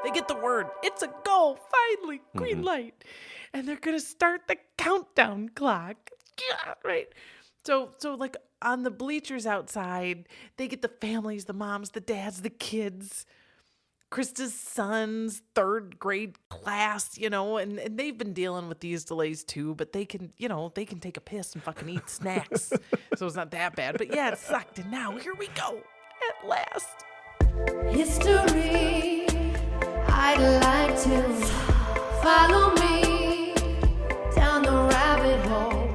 They get the word. It's a go. Finally, green light. And they're going to start the countdown clock. Yeah, right? So like on the bleachers outside, they get the families, the moms, the dads, the kids, Krista's son's third grade class, and they've been dealing with these delays too, but they can take a piss and fucking eat snacks. So it's not that bad. But yeah, it sucked. And now here we go at last. History, I'd like to follow me down the rabbit hole.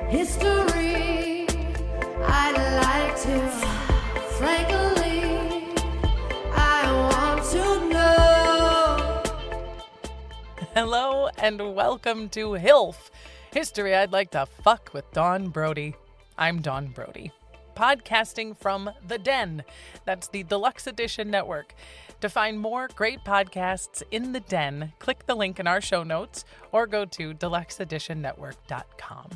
History, I'd like to, frankly, I want to know. Hello and welcome to HILF, History I'd Like to Fuck with Dawn Brody. I'm Dawn Brody, podcasting from The Den. That's the Deluxe Edition Network. To find more great podcasts in The Den, click the link in our show notes or go to deluxeeditionnetwork.com.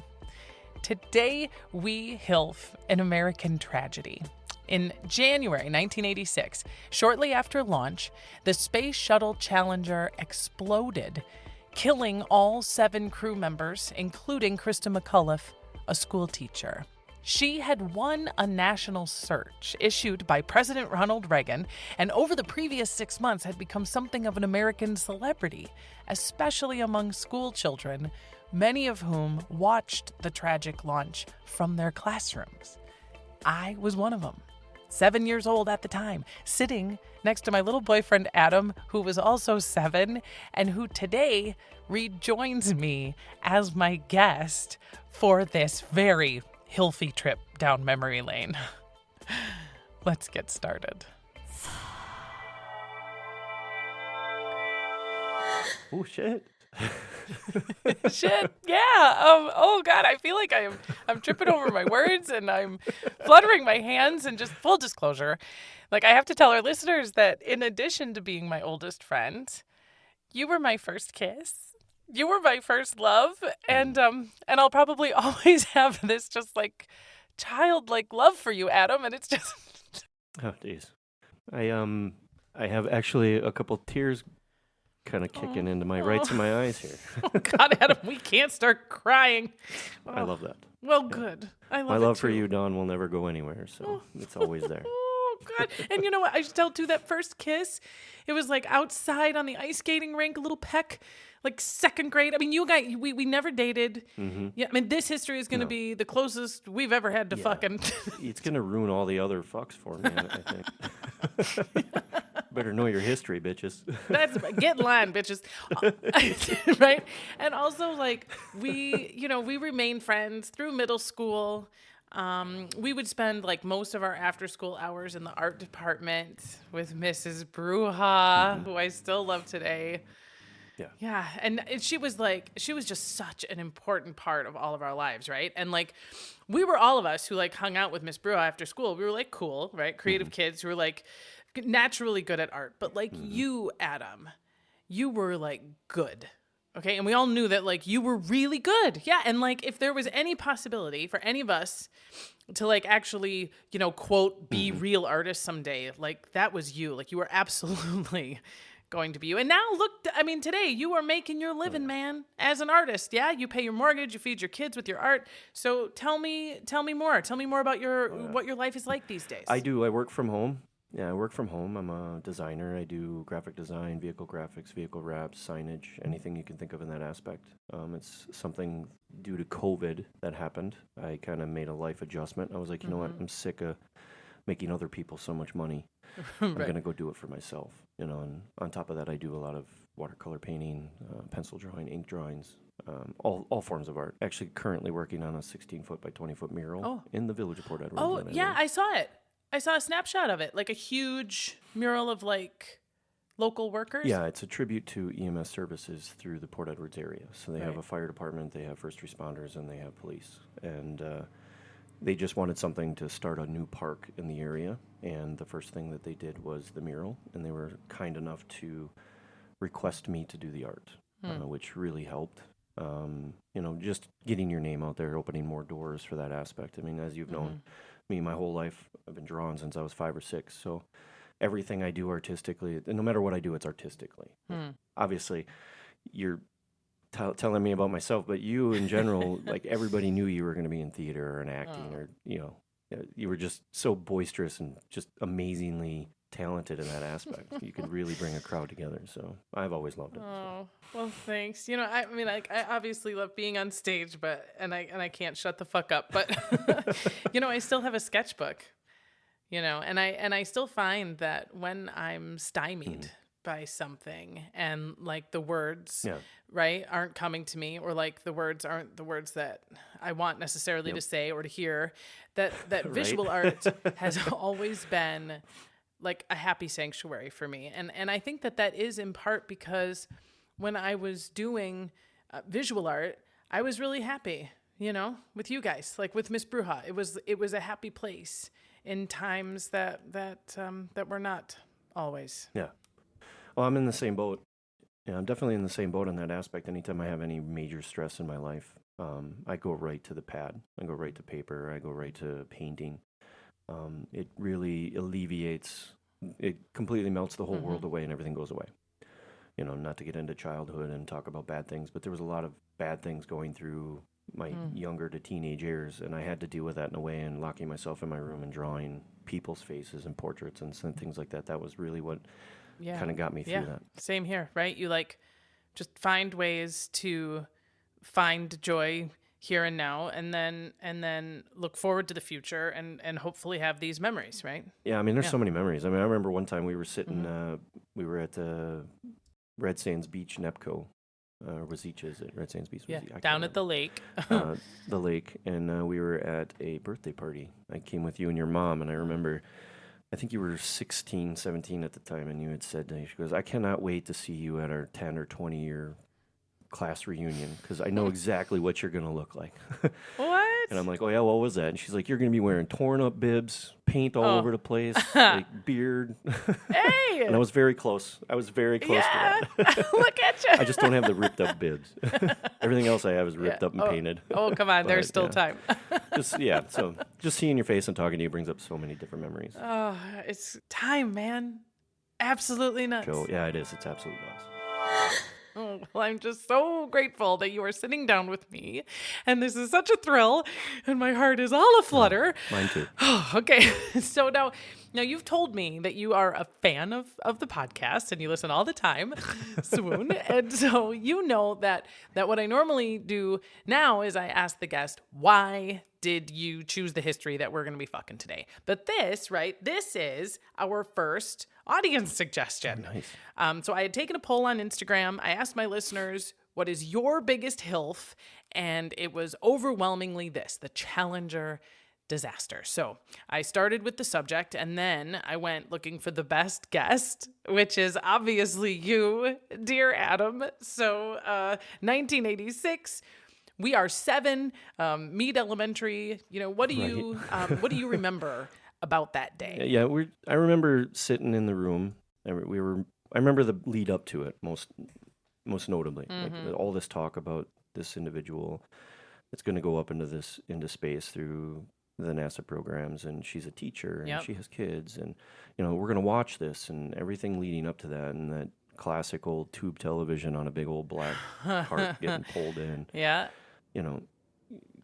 Today, we HILF an American tragedy. In January 1986, shortly after launch, the Space Shuttle Challenger exploded, killing all 7 crew members, including Christa McAuliffe, a school teacher. She had won a national search issued by President Ronald Reagan, and over the previous 6 months had become something of an American celebrity, especially among school children, many of whom watched the tragic launch from their classrooms. I was one of them, 7 years old at the time, sitting next to my little boyfriend Adam, who was also 7, and who today rejoins me as my guest for this very hilfy trip down memory lane. Let's get started. Oh, shit. Shit, yeah. Oh God, I feel like I'm tripping over my words and I'm fluttering my hands. And just full disclosure, like I have to tell our listeners that in addition to being my oldest friend, you were my first kiss. You were my first love, and I'll probably always have this just like childlike love for you, Adam. And it's just Oh, jeez. I have actually a couple tears kind of kicking into my rights of my eyes here. Oh God, Adam, we can't start crying. I love that. Well, good. I love My it love for too. you, Dawn, will never go anywhere, so it's always there. Oh God! And you know what? I should tell too. That first kiss, it was like outside on the ice skating rink, a little peck, like second grade. I mean, you guys, we never dated. Yeah, I mean, this history is going to be the closest we've ever had to fucking. It's going to ruin all the other fucks for me, I think. Better know your history, bitches. Get in line, bitches. Right? And also, like, we remained friends through middle school. We would spend like most of our after school hours in the art department with Mrs. Bruja, who I still love today. Yeah. And she was just such an important part of all of our lives, right? And like, we were all of us who like hung out with Miss Bruja after school. We were like cool, right? Creative kids who were like naturally good at art. But like you, Adam, you were like good. Okay. And we all knew that like you were really good. Yeah. And like if there was any possibility for any of us to like actually, quote, be real artists someday, like that was you. Like you were absolutely going to be you. And now look, I mean, today you are making your living, man, as an artist. Yeah. You pay your mortgage, you feed your kids with your art. So tell me more. Tell me more about what your life is like these days. I do. I work from home. Yeah, I work from home. I'm a designer. I do graphic design, vehicle graphics, vehicle wraps, signage, anything you can think of in that aspect. It's something due to COVID that happened. I kind of made a life adjustment. I was like, you know what? I'm sick of making other people so much money. I'm going to go do it for myself. And on top of that, I do a lot of watercolor painting, pencil drawing, ink drawings, all forms of art. Actually, currently working on a 16-foot by 20-foot mural in the village of Port Edward. Oh, yeah, I saw it. I saw a snapshot of it, like a huge mural of like local workers. Yeah, it's a tribute to EMS services through the Port Edwards area. So they have a fire department, they have first responders, and they have police. And they just wanted something to start a new park in the area. And the first thing that they did was the mural. And they were kind enough to request me to do the art, which really helped. Just getting your name out there, opening more doors for that aspect. I mean, as you've known me my whole life, I've been drawing since I was 5 or 6. So everything I do artistically, no matter what I do, it's artistically. Obviously, you're telling me about myself, but you in general, like everybody knew you were going to be in theater or in acting, or you were just so boisterous and just amazingly talented in that aspect. You could really bring a crowd together. So I've always loved it. Oh, well, thanks. You know, I mean, like, I obviously love being on stage, but and I can't shut the fuck up. But you know, I still have a sketchbook. You know, and I still find that when I'm stymied by something and like the words, right, aren't coming to me, or like the words aren't the words that I want necessarily to say or to hear, that right? Visual art has always been like a happy sanctuary for me. And I think that is in part because when I was doing visual art, I was really happy, you know, with you guys, like with Miss Bruja. It was a happy place in times that were not always. Yeah. Well, I'm in the same boat. Yeah, I'm definitely in the same boat on that aspect. Anytime I have any major stress in my life, I go right to the pad. I go right to paper. I go right to painting. It really alleviates, it completely melts the whole world away and everything goes away. You know, not to get into childhood and talk about bad things, but there was a lot of bad things going through my younger to teenage years, and I had to deal with that in a way, and locking myself in my room and drawing people's faces and portraits and things like that. That was really what kind of got me through that. Same here, right? You like just find ways to find joy here and now, and then look forward to the future and hopefully have these memories, right? Yeah, I mean, there's so many memories. I mean, I remember one time we were sitting, we were at Red Sands Beach, Nepco. Wazicha, is it? Red Sands Beach? Yeah, down at the lake. The lake, and we were at a birthday party. I came with you and your mom, and I remember, I think you were 16, 17 at the time, and you had said, she goes, I cannot wait to see you at our 10 or 20 year class reunion, because I know exactly what you're going to look like. What? And I'm like, oh yeah, what was that? And she's like, you're going to be wearing torn up bibs, paint all over the place, like beard. Hey! And I was very close. I was very close to that. Look at you. I just don't have the ripped up bibs. Everything else I have is ripped up and painted. Oh, come on. There's still time. So just seeing your face and talking to you brings up so many different memories. Oh, it's time, man. Absolutely nuts. Joe, yeah, it is. It's absolutely nuts. Oh, well, I'm just so grateful that you are sitting down with me, and this is such a thrill, and my heart is all aflutter. Oh, mine too. Okay, so now you've told me that you are a fan of the podcast, and you listen all the time, swoon, and so you know that what I normally do now is I ask the guest, why did you choose the history that we're going to be fucking today? But this is our first audience suggestion. Oh, nice. So I had taken a poll on Instagram. I asked my listeners, what is your biggest HILF? And it was overwhelmingly this, the Challenger disaster. So I started with the subject, and then I went looking for the best guest, which is obviously you, dear Adam. So 1986. We are 7, Mead Elementary. You know, what do you remember about that day? Yeah, I remember sitting in the room. I remember the lead up to it most notably. Like all this talk about this individual that's going to go up into space through the NASA programs, and she's a teacher and she has kids, and you know, we're going to watch this and everything leading up to that, and that classic old tube television on a big old black cart getting pulled in. Yeah. You know,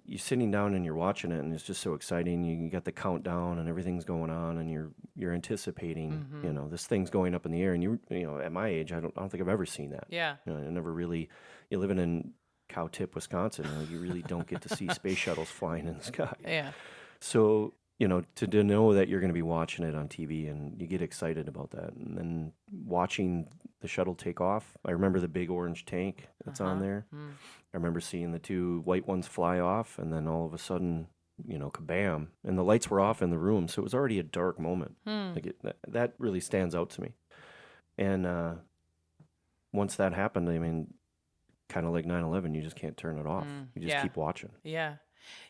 you're sitting down and you're watching it, and it's just so exciting. You got the countdown and everything's going on, and you're anticipating. You know, this thing's going up in the air, and you know, at my age, I don't think I've ever seen that. Yeah. You know, I never really. You're living in Cow Tip, Wisconsin, you really don't get to see space shuttles flying in the sky. Yeah. So you know, to know that you're going to be watching it on TV, and you get excited about that, and then watching the shuttle take off. I remember the big orange tank that's on there. I remember seeing the 2 white ones fly off, and then all of a sudden, you know, kabam, and the lights were off in the room, so it was already a dark moment. Like that really stands out to me. And once that happened, I mean, kind of like 9/11, you just can't turn it off. You just keep watching. Yeah.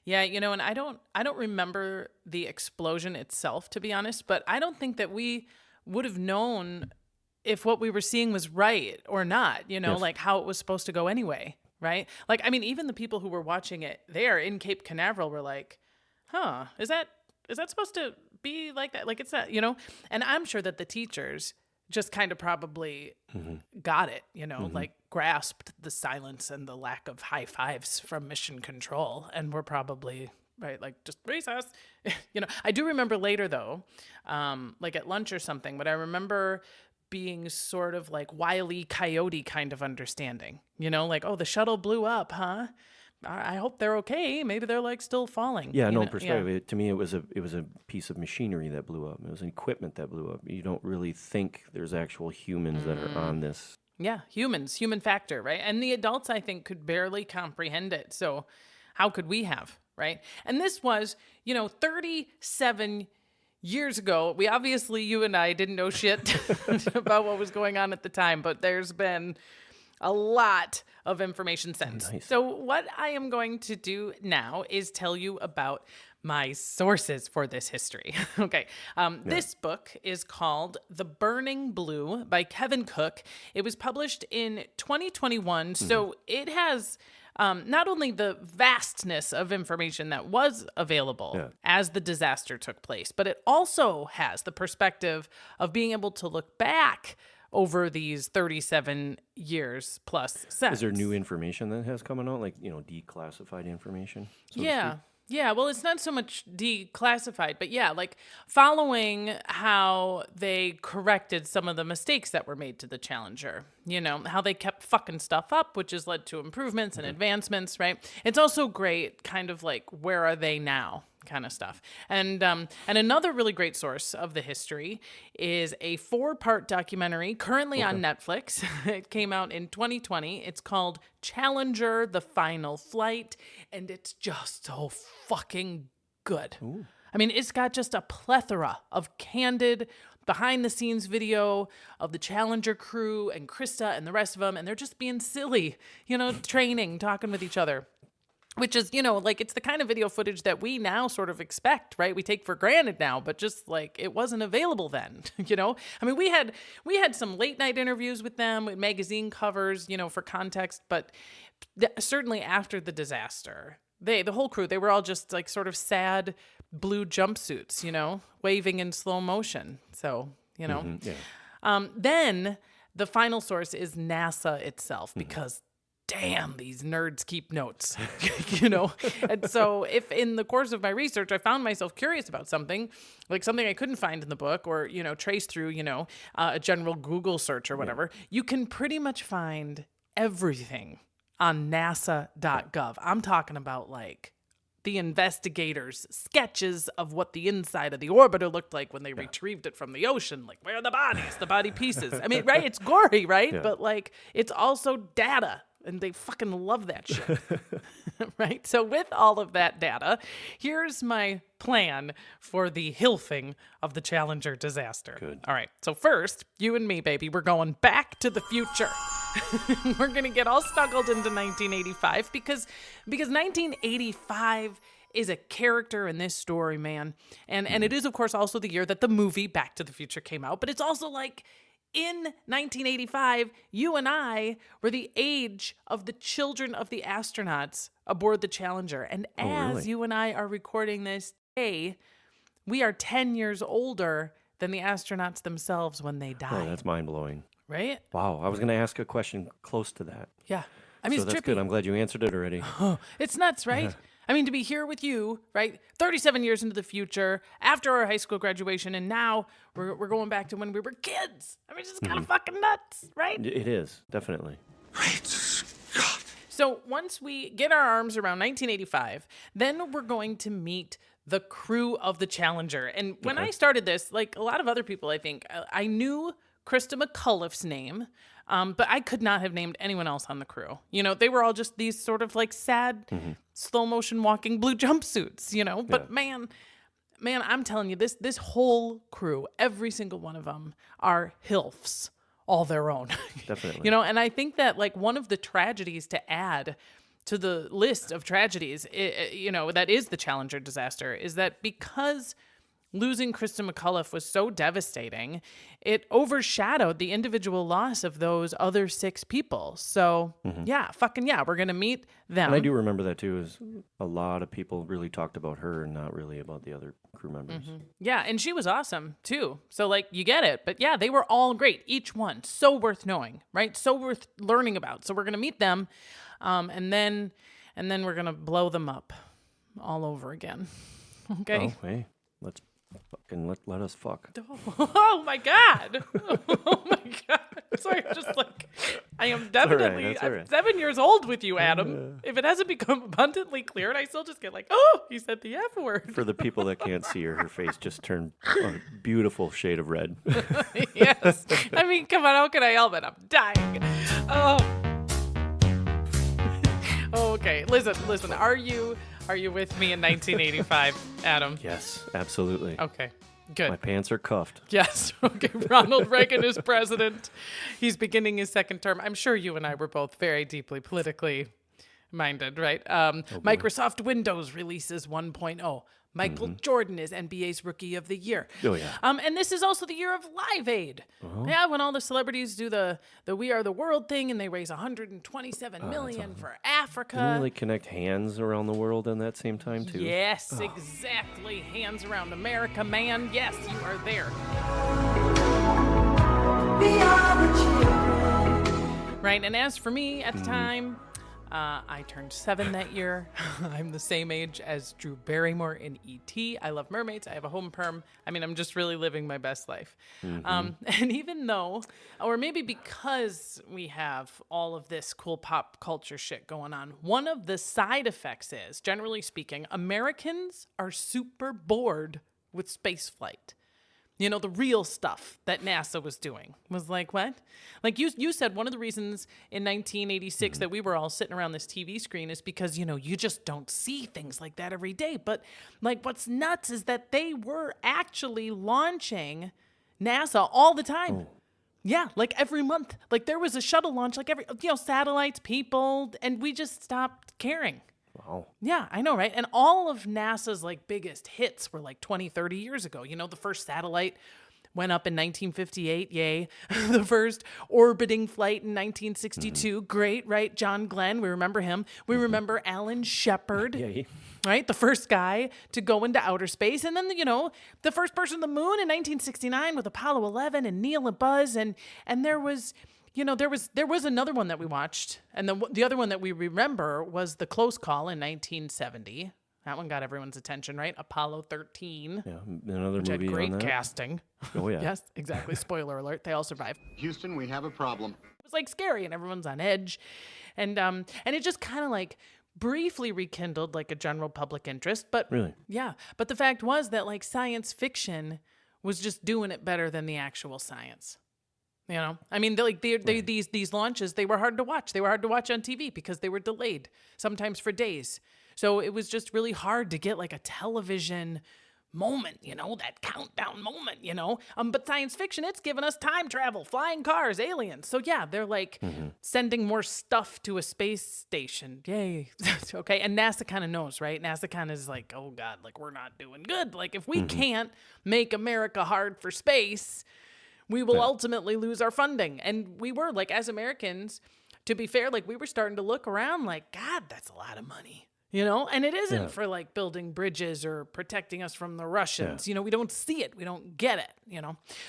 Yeah, you know, and I don't remember the explosion itself, to be honest, but I don't think that we would have known if what we were seeing was right or not, you know, like how it was supposed to go anyway, right? Like, I mean, even the people who were watching it there in Cape Canaveral were like, huh, is that supposed to be like that. Like, it's not, and I'm sure that the teachers just kind of probably got it, like grasped the silence and the lack of high fives from mission control. And were probably, right, like, just recess. I do remember later though, like at lunch or something, but I remember being sort of like Wile E. Coyote kind of understanding, like, oh, the shuttle blew up, huh? I hope they're okay. Maybe they're like still falling. Yeah, no perspective. To me, it was a piece of machinery that blew up. It was an equipment that blew up. You don't really think there's actual humans that are on this. Yeah, human factor, right? And the adults, I think, could barely comprehend it. So how could we have, right? And this was, 37 years ago. You and I didn't know shit about what was going on at the time, but there's been a lot of information since. Nice. So what I am going to do now is tell you about my sources for this history. Okay. This book is called The Burning Blue by Kevin Cook. It was published in 2021. So it has not only the vastness of information that was available as the disaster took place, but it also has the perspective of being able to look back over these 37 years plus since. Is there new information that has coming out, like, declassified information? So to speak? Yeah, well, it's not so much declassified, but yeah, like following how they corrected some of the mistakes that were made to the Challenger, how they kept fucking stuff up, which has led to improvements and advancements, right? It's also great, kind of like, where are they now? Kind of stuff. And another really great source of the history is a 4-part documentary currently on Netflix. It came out in 2020. It's called Challenger: The Final Flight, and it's just so fucking good. Ooh. I mean, it's got just a plethora of candid behind the scenes video of the Challenger crew and Christa and the rest of them, and they're just being silly, training, talking with each other. Which is, like, it's the kind of video footage that we now sort of expect, right? We take for granted now, but just like it wasn't available then, I mean, we had some late night interviews with them, with magazine covers, for context, but certainly after the disaster, the whole crew, they were all just like sort of sad blue jumpsuits, waving in slow motion. So, then the final source is NASA itself, because damn, these nerds keep notes, And so if in the course of my research, I found myself curious about something, like something I couldn't find in the book or, trace through, a general Google search or whatever, you can pretty much find everything on nasa.gov. I'm talking about like the investigators' sketches of what the inside of the orbiter looked like when they retrieved it from the ocean. Like, where are the bodies, the body pieces? I mean, right? It's gory, right? Yeah. But like, it's also data. And they fucking love that shit, right? So with all of that data, here's my plan for the HILFing of the Challenger disaster. Good. All right. So first, you and me, baby, we're going back to the future. We're going to get all snuggled into 1985 because 1985 is a character in this story, man. And it is, of course, also the year that the movie Back to the Future came out. But it's also like, in 1985, you and I were the age of the children of the astronauts aboard the Challenger. And as you and I are recording this today, we are 10 years older than the astronauts themselves when they died. Oh, that's mind-blowing. Right? Wow. I was going to ask a question close to that. Yeah. I mean, so it's that's trippy. good. I'm glad you answered it already. It's nuts, right? Yeah. I mean, to be here with you, right? 37 years into the future, after our high school graduation, and now we're going back to when we were kids. I mean, it's just kind of fucking nuts, right? It is, definitely. Great Scott. So once we get our arms around 1985, then we're going to meet the crew of the Challenger. And when I started this, like a lot of other people, I think, I knew Christa McAuliffe's name, but I could not have named anyone else on the crew. They were all just these sort of like sad, slow motion walking blue jumpsuits, But man, I'm telling you, this whole crew, every single one of them are HILFs, all their own. Definitely. And I think that like one of the tragedies to add to the list of tragedies, that is the Challenger disaster, is that because losing Christa McAuliffe was so devastating, it overshadowed the individual loss of those other 6 people. So, yeah, we're going to meet them. And I do remember that too, is a lot of people really talked about her and not really about the other crew members. Yeah, and she was awesome too. So like you get it. But yeah, they were all great. Each one so worth knowing, right? So worth learning about. So we're going to meet them and then we're going to blow them up all over again. Okay? Oh, hey, let's fucking let us fuck. Oh my God. Oh my God. Sorry, just like, I am definitely, That's all right. I'm 7 years old with you, Adam. If it hasn't become abundantly clear, and I still just get like, oh, you said the F word. For the people that can't see her face just turned a beautiful shade of red. Yes. I mean, come on, how can I help it? I'm dying. Oh. Okay, listen. Are you with me in 1985, Adam? Yes, absolutely. Okay, good. My pants are cuffed. Yes. Okay. Ronald Reagan is president. He's beginning his 2nd term. I'm sure you and I were both very deeply politically minded, right? Microsoft Windows releases 1.0. Michael Jordan is NBA's Rookie of the Year. Oh, yeah. And this is also the year of Live Aid. Yeah, when all the celebrities do the We Are the World thing and they raise $127 million for Africa. Didn't really connect hands around the world in that same time, too. Yes, exactly. Hands around America, man. Yes, you are there. Right, and as for me at the time, I turned 7 that year. I'm the same age as Drew Barrymore in E.T. I love mermaids. I have a home perm. I mean, I'm just really living my best life. And even though, or maybe because we have all of this cool pop culture shit going on, one of the side effects is, generally speaking, Americans are super bored with space flight. You know, the real stuff that NASA was doing was like, what? Like you said, one of the reasons in 1986 that we were all sitting around this TV screen is because, you know, you just don't see things like that every day. But like what's nuts is that they were actually launching NASA all the time. Yeah, like every month. Like there was a shuttle launch, like every, satellites, people, and we just stopped caring. Wow. Yeah, I know, right? And all of NASA's like biggest hits were like 20, 30 years ago. You know, the first satellite went up in 1958, yay. The first orbiting flight in 1962, great, right? John Glenn, we remember him. We remember Alan Shepard, Yay. right? The first guy to go into outer space. And then, the first person to the moon in 1969 with Apollo 11 and Neil and Buzz. And there was... there was another one that we watched, and the other one that we remember was the close call in 1970. That one got everyone's attention, right? Apollo 13. Yeah, another Which movie had great on that. casting. Oh, yeah. Yes, exactly. Spoiler alert. They all survived. Houston, we have a problem. It was like scary, and everyone's on edge, and it just kind of like briefly rekindled like a general public interest. But Really? yeah. But the fact was that like science fiction was just doing it better than the actual science. You know, I mean, these launches, they were hard to watch. They were hard to watch on TV because they were delayed, sometimes for days. So it was just really hard to get like a television moment, that countdown moment, But science fiction, it's given us time travel, flying cars, aliens. So yeah, they're like sending more stuff to a space station. Yay. Okay. And NASA kind of knows, right? NASA kind of is like, oh God, like we're not doing good. Like if we can't make America hard for space, we will ultimately lose our funding. And we were, like, as Americans, to be fair, like, we were starting to look around like, God, that's a lot of money, And it isn't for, like, building bridges or protecting us from the Russians. We don't see it. We don't get it,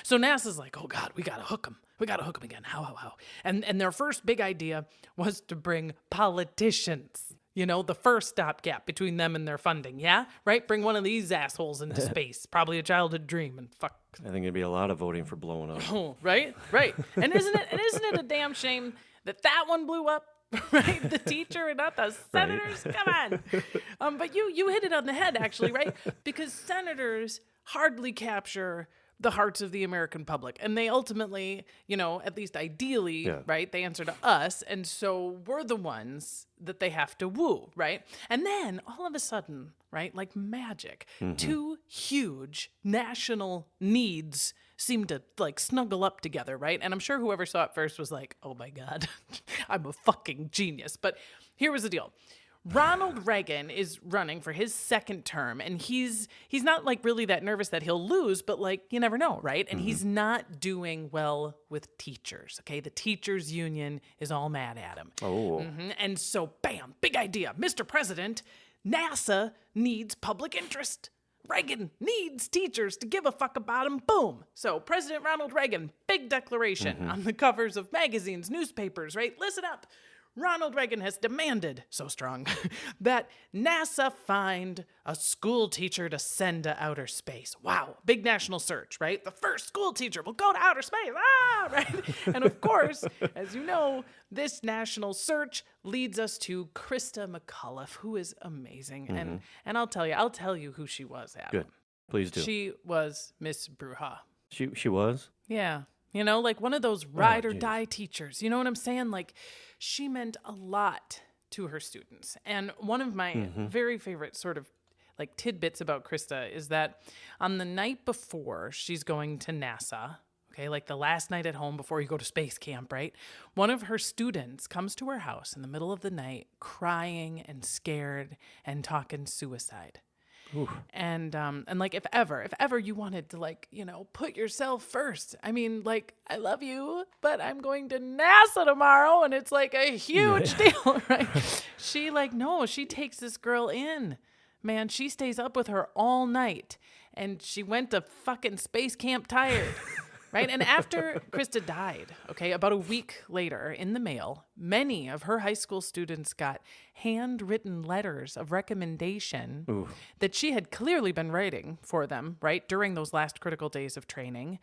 So NASA's like, oh, God, we got to hook them. We got to hook them again. How? And their first big idea was to bring politicians. The first stopgap between them and their funding. Yeah? Right? Bring one of these assholes into space. Probably a childhood dream. And fuck. I think it'd be a lot of voting for blowing up. Oh, right? And isn't it a damn shame that one blew up? Right? The teacher and not the senators? Right. Come on. But you hit it on the head, actually, right? Because senators hardly capture the hearts of the American public. And they ultimately, at least ideally, right, they answer to us. And so we're the ones that they have to woo, right? And then all of a sudden, right, like magic, two huge national needs seem to like snuggle up together, right? And I'm sure whoever saw it first was like, oh my God, I'm a fucking genius. But here was the deal. Ronald Reagan is running for his second term, and he's not like really that nervous that he'll lose, but like you never know, right? And he's not doing well with teachers. Okay, the teachers union is all mad at him. Oh. And so, bam, big idea, Mr. President, NASA needs public interest. Reagan needs teachers to give a fuck about him. Boom. So President Ronald Reagan, big declaration on the covers of magazines, newspapers, right? Listen up. Ronald Reagan has demanded, so strong, that NASA find a school teacher to send to outer space. Wow, big national search, right? The first school teacher will go to outer space, right? And of course, as you know, this national search leads us to Christa McAuliffe, who is amazing. And I'll tell you who she was, Adam. Good. Please do. She was Miss Bruja. She was? Yeah. You know, like one of those ride or die teachers. You know what I'm saying? Like, she meant a lot to her students. And one of my very favorite sort of like tidbits about Christa is that on the night before she's going to NASA, okay, like the last night at home before you go to space camp, right? One of her students comes to her house in the middle of the night crying and scared and talking suicide. Ooh. And like if ever you wanted to like, you know, put yourself first. I mean, like, I love you, but I'm going to NASA tomorrow and it's like a huge deal, right? She takes this girl in. Man, she stays up with her all night and she went to fucking space camp tired. Right? And after Christa died, okay, about a week later in the mail, many of her high school students got handwritten letters of recommendation that she had clearly been writing for them, right, during those last critical days of training.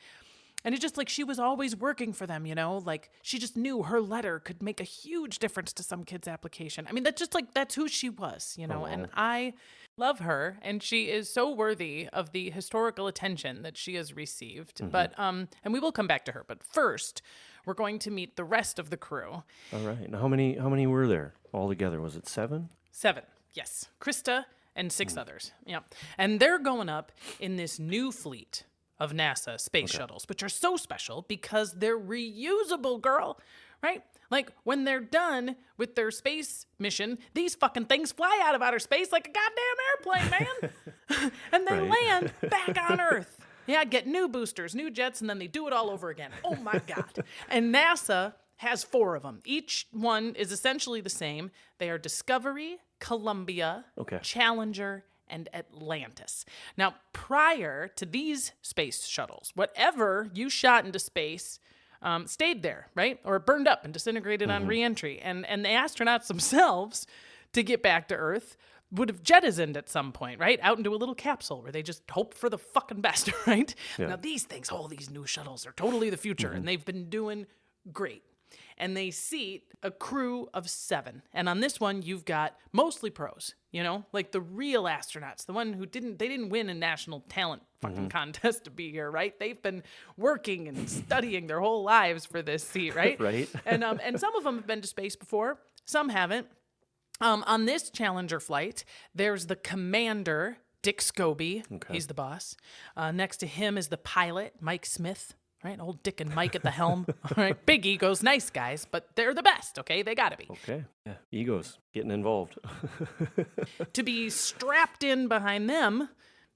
And it's just like she was always working for them, you know, like she just knew her letter could make a huge difference to some kid's application. I mean, that's just like, that's who she was, you know, and I love her and she is so worthy of the historical attention that she has received. But, and we will come back to her, but first we're going to meet the rest of the crew. All right. Now, how many were there altogether? Was it 7? 7. Yes. Christa and 6 others. Yeah. And they're going up in this new fleet of NASA space shuttles, which are so special because they're reusable, girl, right? Like when they're done with their space mission, these fucking things fly out of outer space like a goddamn airplane, man. And they land back on Earth. Yeah, get new boosters, new jets, and then they do it all over again. Oh my God. And NASA has 4 of them. Each one is essentially the same. They are Discovery, Columbia, Challenger, and Atlantis. Now, prior to these space shuttles, whatever you shot into space stayed there, right? Or burned up and disintegrated on reentry. And the astronauts themselves, to get back to Earth, would have jettisoned at some point, right? Out into a little capsule where they just hope for the fucking best, right? Yeah. Now, these things, these new shuttles are totally the future, and they've been doing great. And they seat a crew of 7. And on this one, you've got mostly pros, you know, like the real astronauts, the one who didn't win a national talent fucking contest to be here, right? They've been working and studying their whole lives for this seat, right? Right. And some of them have been to space before, some haven't. On this Challenger flight, there's the commander, Dick Scobie. Okay. He's the boss. Next to him is the pilot, Mike Smith. Right, old Dick and Mike at the helm. All right, big egos, nice guys, but they're the best, okay? They gotta be. Okay, yeah, egos getting involved. To be strapped in behind them,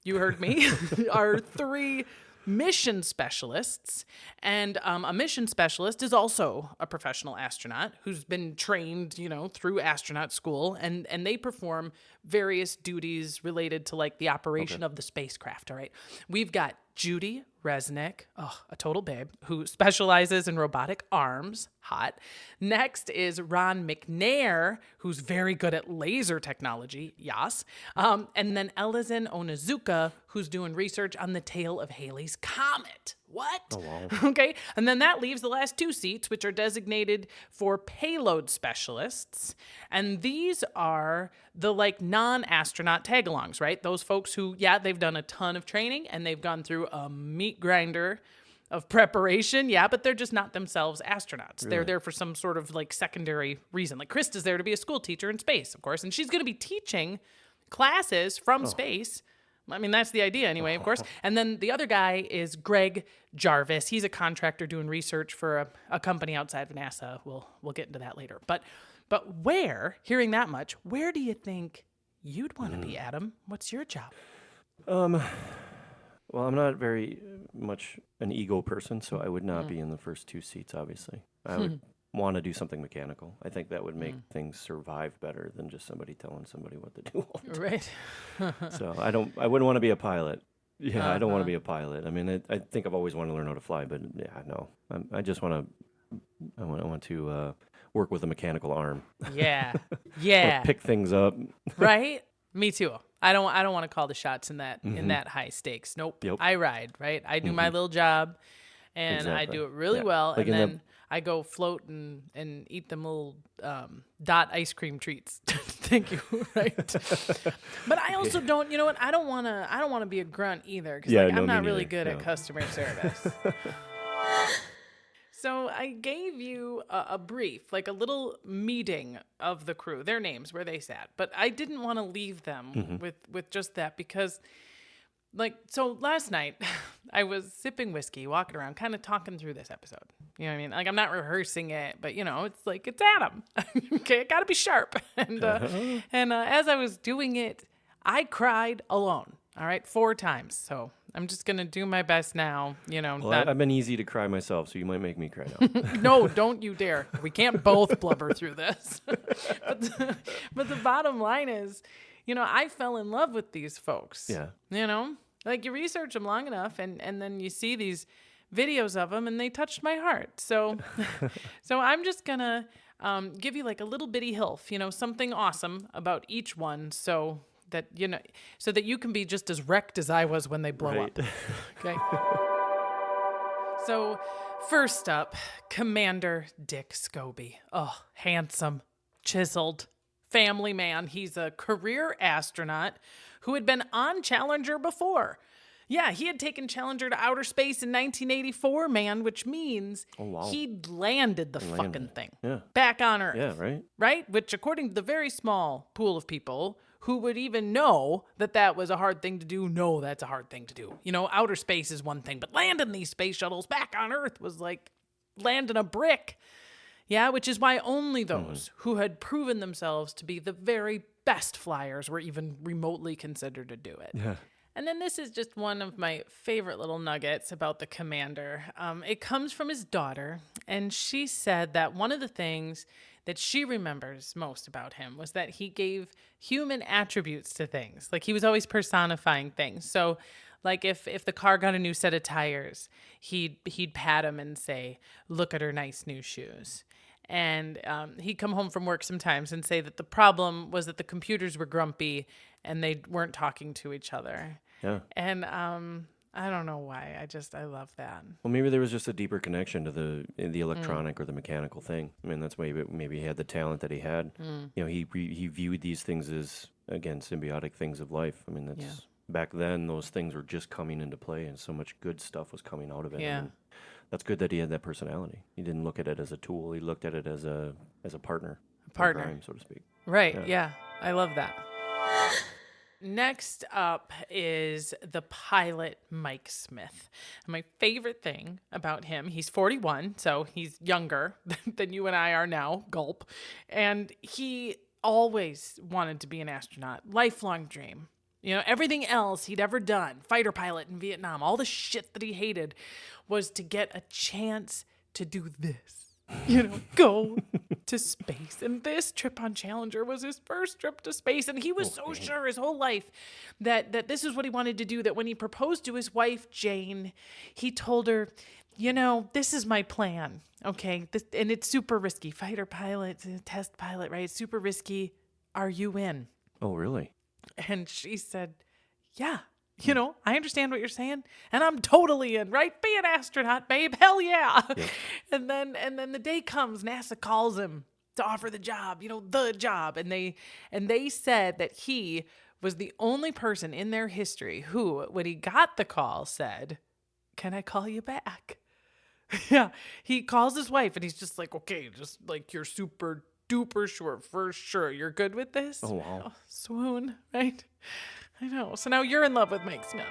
you heard me, are 3 mission specialists. And a mission specialist is also a professional astronaut who's been trained, you know, through astronaut school, and they perform various duties related to like the operation of the spacecraft. All right, we've got Judy Resnick, a total babe, who specializes in robotic arms. Hot. Next is Ron McNair, who's very good at laser technology. Yas. And then Elizin Onizuka, who's doing research on the tail of Halley's Comet. What? Oh, wow. Okay. And then that leaves the last 2 seats, which are designated for payload specialists. And these are the like non-astronaut tag-alongs, right? Those folks who, they've done a ton of training and they've gone through a meat grinder of preparation. Yeah, but they're just not themselves astronauts. Really? They're there for some sort of like secondary reason. Like Christa's there to be a school teacher in space, of course. And she's going to be teaching classes from space. I mean, that's the idea anyway, of course. And then the other guy is Greg Jarvis. He's a contractor doing research for a company outside of NASA. We'll get into that later. But But hearing that much, where do you think you'd want to be, Adam? What's your job? Well, I'm not very much an ego person, so I would not be in the first two seats, obviously. I would want to do something mechanical. I think that would make things survive better than just somebody telling somebody what to do all the time. Right. So I wouldn't want to be a pilot. Yeah, I don't want to be a pilot. I mean, I think I've always wanted to learn how to fly, but yeah, no. I just want to work with a mechanical arm. Yeah. Or Yeah. pick things up. Right? Me too. I don't want to call the shots in that high stakes. Nope. Yep. I ride, right? I do my little job and I do it really well, Like and in the- then I go float and eat them little dot ice cream treats. Thank you. Right. But I also don't, you know what? I don't want to be a grunt either, cuz Yeah, like, no, I'm me not really neither. good at No. customer service. So I gave you a brief, like a little meeting of the crew, their names, where they sat. But I didn't want to leave them with just that because, so last night I was sipping whiskey, walking around, kind of talking through this episode. You know what I mean? Like, I'm not rehearsing it, but, it's like, it's Adam. Okay, I got to be sharp. And as I was doing it, I cried alone. All right, 4 times. So I'm just going to do my best now, Well, I've been easy to cry myself, so you might make me cry now. No, don't you dare. We can't both blubber through this. But the bottom line is, I fell in love with these folks. Yeah. Like, you research them long enough and then you see these videos of them and they touched my heart. So I'm just going to give you like a little bitty HILF, something awesome about each one so that you can be just as wrecked as I was when they blow up. Okay. So first up, Commander Dick Scobie. Oh, handsome, chiseled, family man. He's a career astronaut who had been on Challenger before. Yeah, he had taken Challenger to outer space in 1984, man, which means he'd landed the fucking thing back on Earth. Yeah, right? Right? Which, according to the very small pool of people who would even know that was a hard thing to do, no, that's a hard thing to do. Outer space is one thing, but landing these space shuttles back on Earth was like landing a brick. Yeah, which is why only those who had proven themselves to be the very best flyers were even remotely considered to do it. Yeah. And then this is just one of my favorite little nuggets about the commander. It comes from his daughter, and she said that one of the things that she remembers most about him was that he gave human attributes to things. Like, he was always personifying things. So, like, if the car got a new set of tires, he'd pat him and say, "Look at her nice new shoes." And he'd come home from work sometimes and say that the problem was that the computers were grumpy and they weren't talking to each other. Yeah. And I don't know why. I love that. Well, maybe there was just a deeper connection to the electronic or the mechanical thing. I mean, that's why maybe he had the talent that he had. He viewed these things as, again, symbiotic things of life. I mean, that's back then, those things were just coming into play, and so much good stuff was coming out of it. Yeah. And that's good that he had that personality. He didn't look at it as a tool. He looked at it as a partner. A partner. in crime, so to speak. Right. Yeah. I love that. Next up is the pilot, Mike Smith. My favorite thing about him, he's 41, so he's younger than you and I are now, gulp. And he always wanted to be an astronaut, lifelong dream. Everything else he'd ever done, fighter pilot in Vietnam, all the shit that he hated was to get a chance to do this. Go to space. And this trip on Challenger was his first trip to space. And he was so sure his whole life that this is what he wanted to do, that when he proposed to his wife, Jane, he told her, this is my plan. Okay. And it's super risky. Fighter pilot, test pilot, right? It's super risky. Are you in? Oh, really? And she said, yeah. I understand what you're saying, and I'm totally in, right? Be an astronaut, babe. Hell yeah. Yep. And then the day comes, NASA calls him to offer the job, the job. And they said that he was the only person in their history who, when he got the call, said, "Can I call you back?" Yeah. He calls his wife and he's just like, "Okay, just like, you're super duper sure, for sure. You're good with this?" Oh, wow. Oh, swoon, right? I know. So now you're in love with Mike Smith.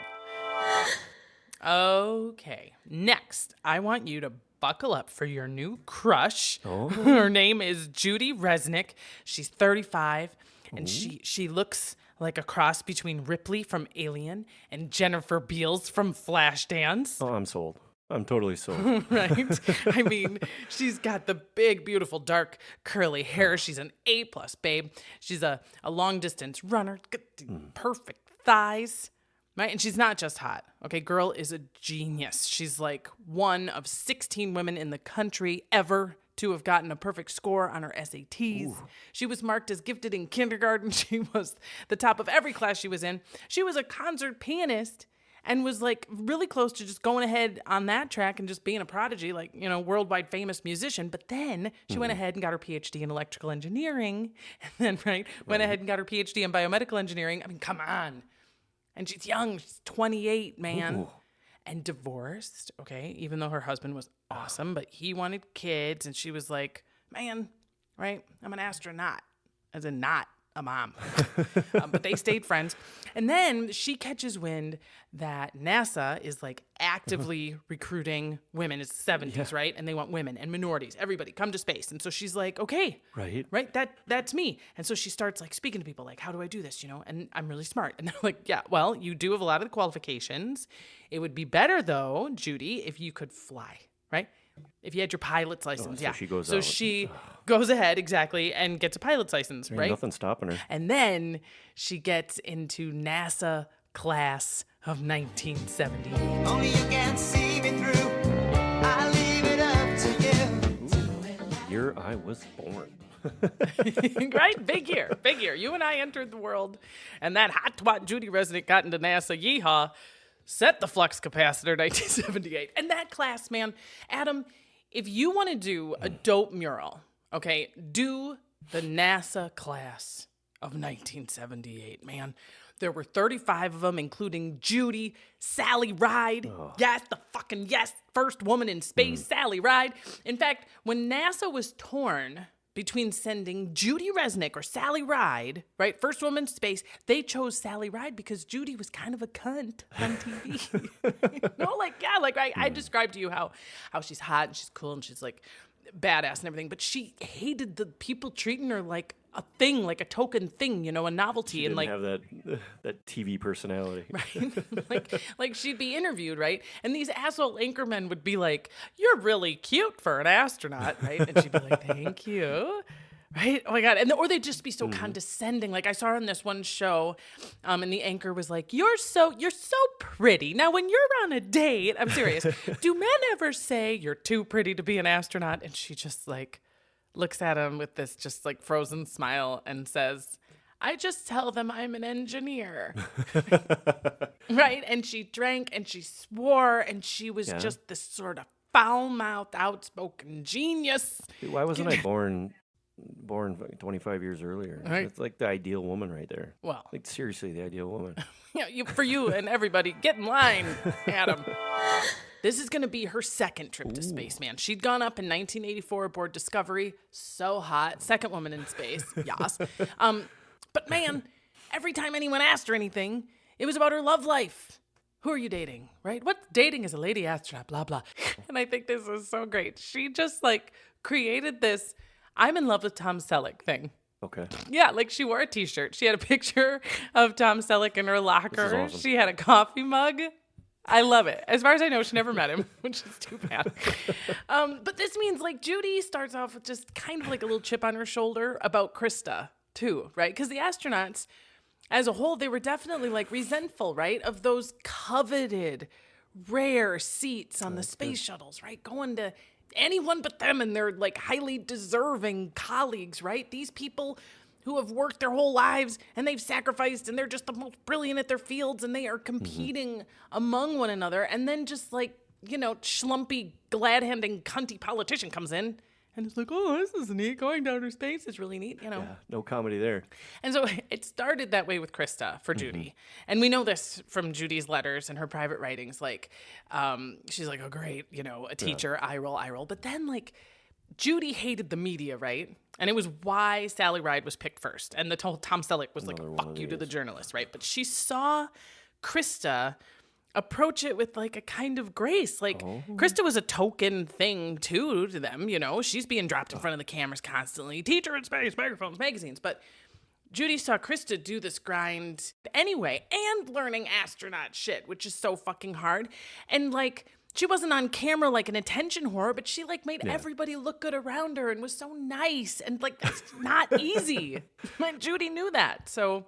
Okay. Next, I want you to buckle up for your new crush. Oh. Her name is Judy Resnick. She's 35, and she looks like a cross between Ripley from Alien and Jennifer Beals from Flashdance. Oh, I'm sold. I'm totally sold. Right? I mean, she's got the big, beautiful, dark, curly hair. She's an A+ babe. She's a long-distance runner. Perfect thighs. Right? And she's not just hot. Okay, girl is a genius. She's like one of 16 women in the country ever to have gotten a perfect score on her SATs. Ooh. She was marked as gifted in kindergarten. She was the top of every class she was in. She was a concert pianist and was like really close to just going ahead on that track and just being a prodigy, like, you know, worldwide famous musician. But then she went ahead and got her PhD in electrical engineering. And then, went ahead and got her PhD in biomedical engineering. I mean, come on. And she's young. She's 28, man. Ooh. And divorced, okay, even though her husband was awesome, but he wanted kids, and she was like, man, right, I'm an astronaut, as in not a mom. But they stayed friends. And then she catches wind that NASA is like actively recruiting women. It's the 70s, right? And they want women and minorities, everybody, come to space. And so she's like, okay, right, that's me. And so she starts like speaking to people like, how do I do this, you know? And I'm really smart. And they're like, yeah, well, you do have a lot of the qualifications. It would be better though, Judy, if you could fly, right? If you had your pilot's license, so she goes so out. she goes ahead, exactly, and gets a pilot's license, right? Nothing stopping her. And then she gets into NASA class of 1970. Only you can see me through. I leave it up to you. The year I was born. Right? Big year. You and I entered the world, and that hot twat Judy Resnick got into NASA. Yeehaw. Set the flux capacitor, 1978. And that class, man, Adam, if you want to do a dope mural, okay, do the NASA class of 1978, man. There were 35 of them, including Judy, Sally Ride. Oh. Yes, first woman in space, Sally Ride. In fact, when NASA was torn between sending Judy Resnick or Sally Ride, right, first woman in space, they chose Sally Ride because Judy was kind of a cunt on TV. I described to you how she's hot and she's cool and she's like badass and everything, but she hated the people treating her like a thing, like a token thing, you know, a novelty. She and didn't have that TV personality. Right? like she'd be interviewed, right? And these asshole anchormen would be like, you're really cute for an astronaut, right? And she'd be like, thank you. Right? Oh my God. Or they'd just be so condescending. Like I saw her on this one show, and the anchor was like, you're so pretty. Now when you're on a date, I'm serious, do men ever say you're too pretty to be an astronaut? And she just like looks at him with this just like frozen smile and says, I just tell them I'm an engineer. Right? And she drank and she swore and she was just this sort of foul-mouthed, outspoken genius. Dude, why wasn't I born 25 years earlier? Right. It's like the ideal woman right there. Well, like seriously, the ideal woman. Yeah, for you and everybody, get in line, Adam. This is going to be her second trip to space, man. She'd gone up in 1984 aboard Discovery. So hot. Second woman in space. Yas. But man, every time anyone asked her anything, it was about her love life. Who are you dating, right? What's dating as a lady astronaut, blah, blah. And I think this is so great. She just like created this I'm in love with Tom Selleck thing. Okay. Yeah, like she wore a t-shirt. She had a picture of Tom Selleck in her locker. This is awesome. She had a coffee mug. I love it. As far as I know, she never met him, which is too bad. But this means like Judy starts off with just kind of like a little chip on her shoulder about Christa too, right? Because the astronauts as a whole, they were definitely like resentful, right? Of those coveted, rare seats on the space shuttles, right? Going to anyone but them and their like highly deserving colleagues, right? These people who have worked their whole lives and they've sacrificed and they're just the most brilliant at their fields and they are competing among one another. And then just like, you know, schlumpy, glad-handing, cunty politician comes in and it's like, oh, this is neat. Going to outer space is really neat, you know. Yeah, no comedy there. And so it started that way with Christa for Judy. And we know this from Judy's letters and her private writings. Like, she's like, oh, great, you know, a teacher, eye roll. But then, like, Judy hated the media, right? And it was why Sally Ride was picked first. And the whole Tom Selleck was like, fuck you to the journalists, right? But she saw Christa approach it with like a kind of grace. Like Christa was a token thing too to them, you know. She's being dropped in front of the cameras constantly. Teacher in space, microphones, magazines. But Judy saw Christa do this grind anyway and learning astronaut shit, which is so fucking hard. And like she wasn't on camera like an attention whore, but she like made everybody look good around her and was so nice. And like that's not easy. And Judy knew that. So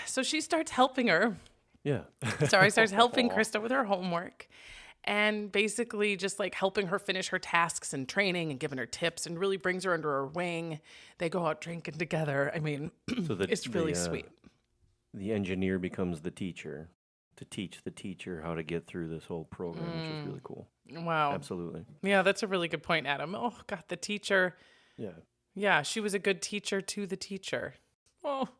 so she starts helping her. Yeah. Starts helping Christa with her homework and basically just like helping her finish her tasks and training and giving her tips and really brings her under her wing. They go out drinking together. I mean, So it's really sweet. The engineer becomes the teacher to teach the teacher how to get through this whole program, which is really cool. Wow. Absolutely. Yeah, that's a really good point, Adam. Oh, God, the teacher. Yeah. Yeah, she was a good teacher to the teacher. Oh,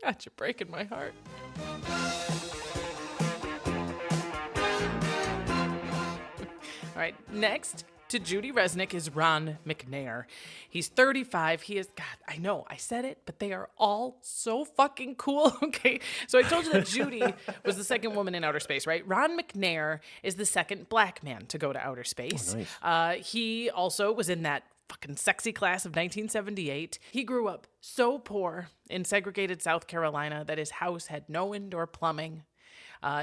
God, you're breaking my heart. All right, next to Judy Resnick is Ron McNair. He's 35. He is, God, I know, I said it, but they are all so fucking cool. Okay, so I told you that Judy was the second woman in outer space, right? Ron McNair is the second black man to go to outer space. Oh, nice. He also was in that fucking sexy class of 1978. He grew up so poor in segregated South Carolina that his house had no indoor plumbing.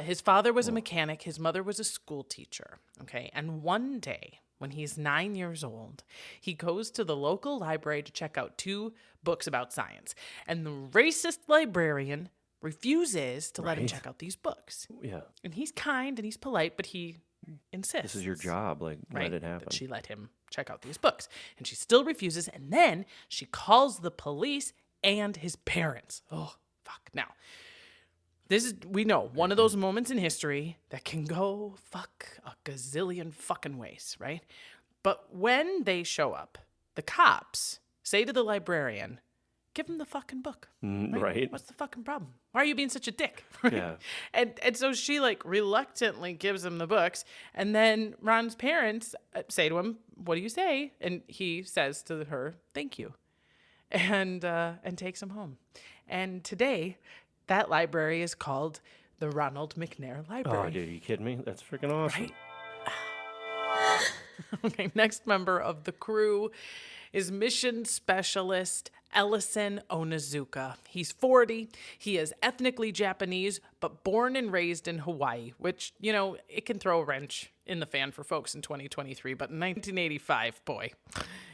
His father was a mechanic. His mother was a school teacher. Okay. And one day when he's 9 years old, he goes to the local library to check out 2 books about science. And the racist librarian refuses to let him check out these books. Yeah. And he's kind and he's polite, but he insists. This is your job. Like, let it happen. That she let him check out these books. And she still refuses. And then she calls the police and his parents. Oh, fuck. Now, this is, we know, one of those moments in history that can go fuck a gazillion fucking ways, right? But when they show up, the cops say to the librarian, give him the fucking book. Right. What's the fucking problem? Why are you being such a dick? Right? Yeah. And so she like reluctantly gives him the books. And then Ron's parents say to him, what do you say? And he says to her, thank you. And takes him home. And today, that library is called the Ronald McNair Library. Oh, dude, are you kidding me? That's freaking awesome. Right? Okay, next member of the crew is mission specialist Ellison Onizuka. He's 40. He is ethnically Japanese, but born and raised in Hawaii, which, you know, it can throw a wrench in the fan for folks in 2023. But in 1985, boy,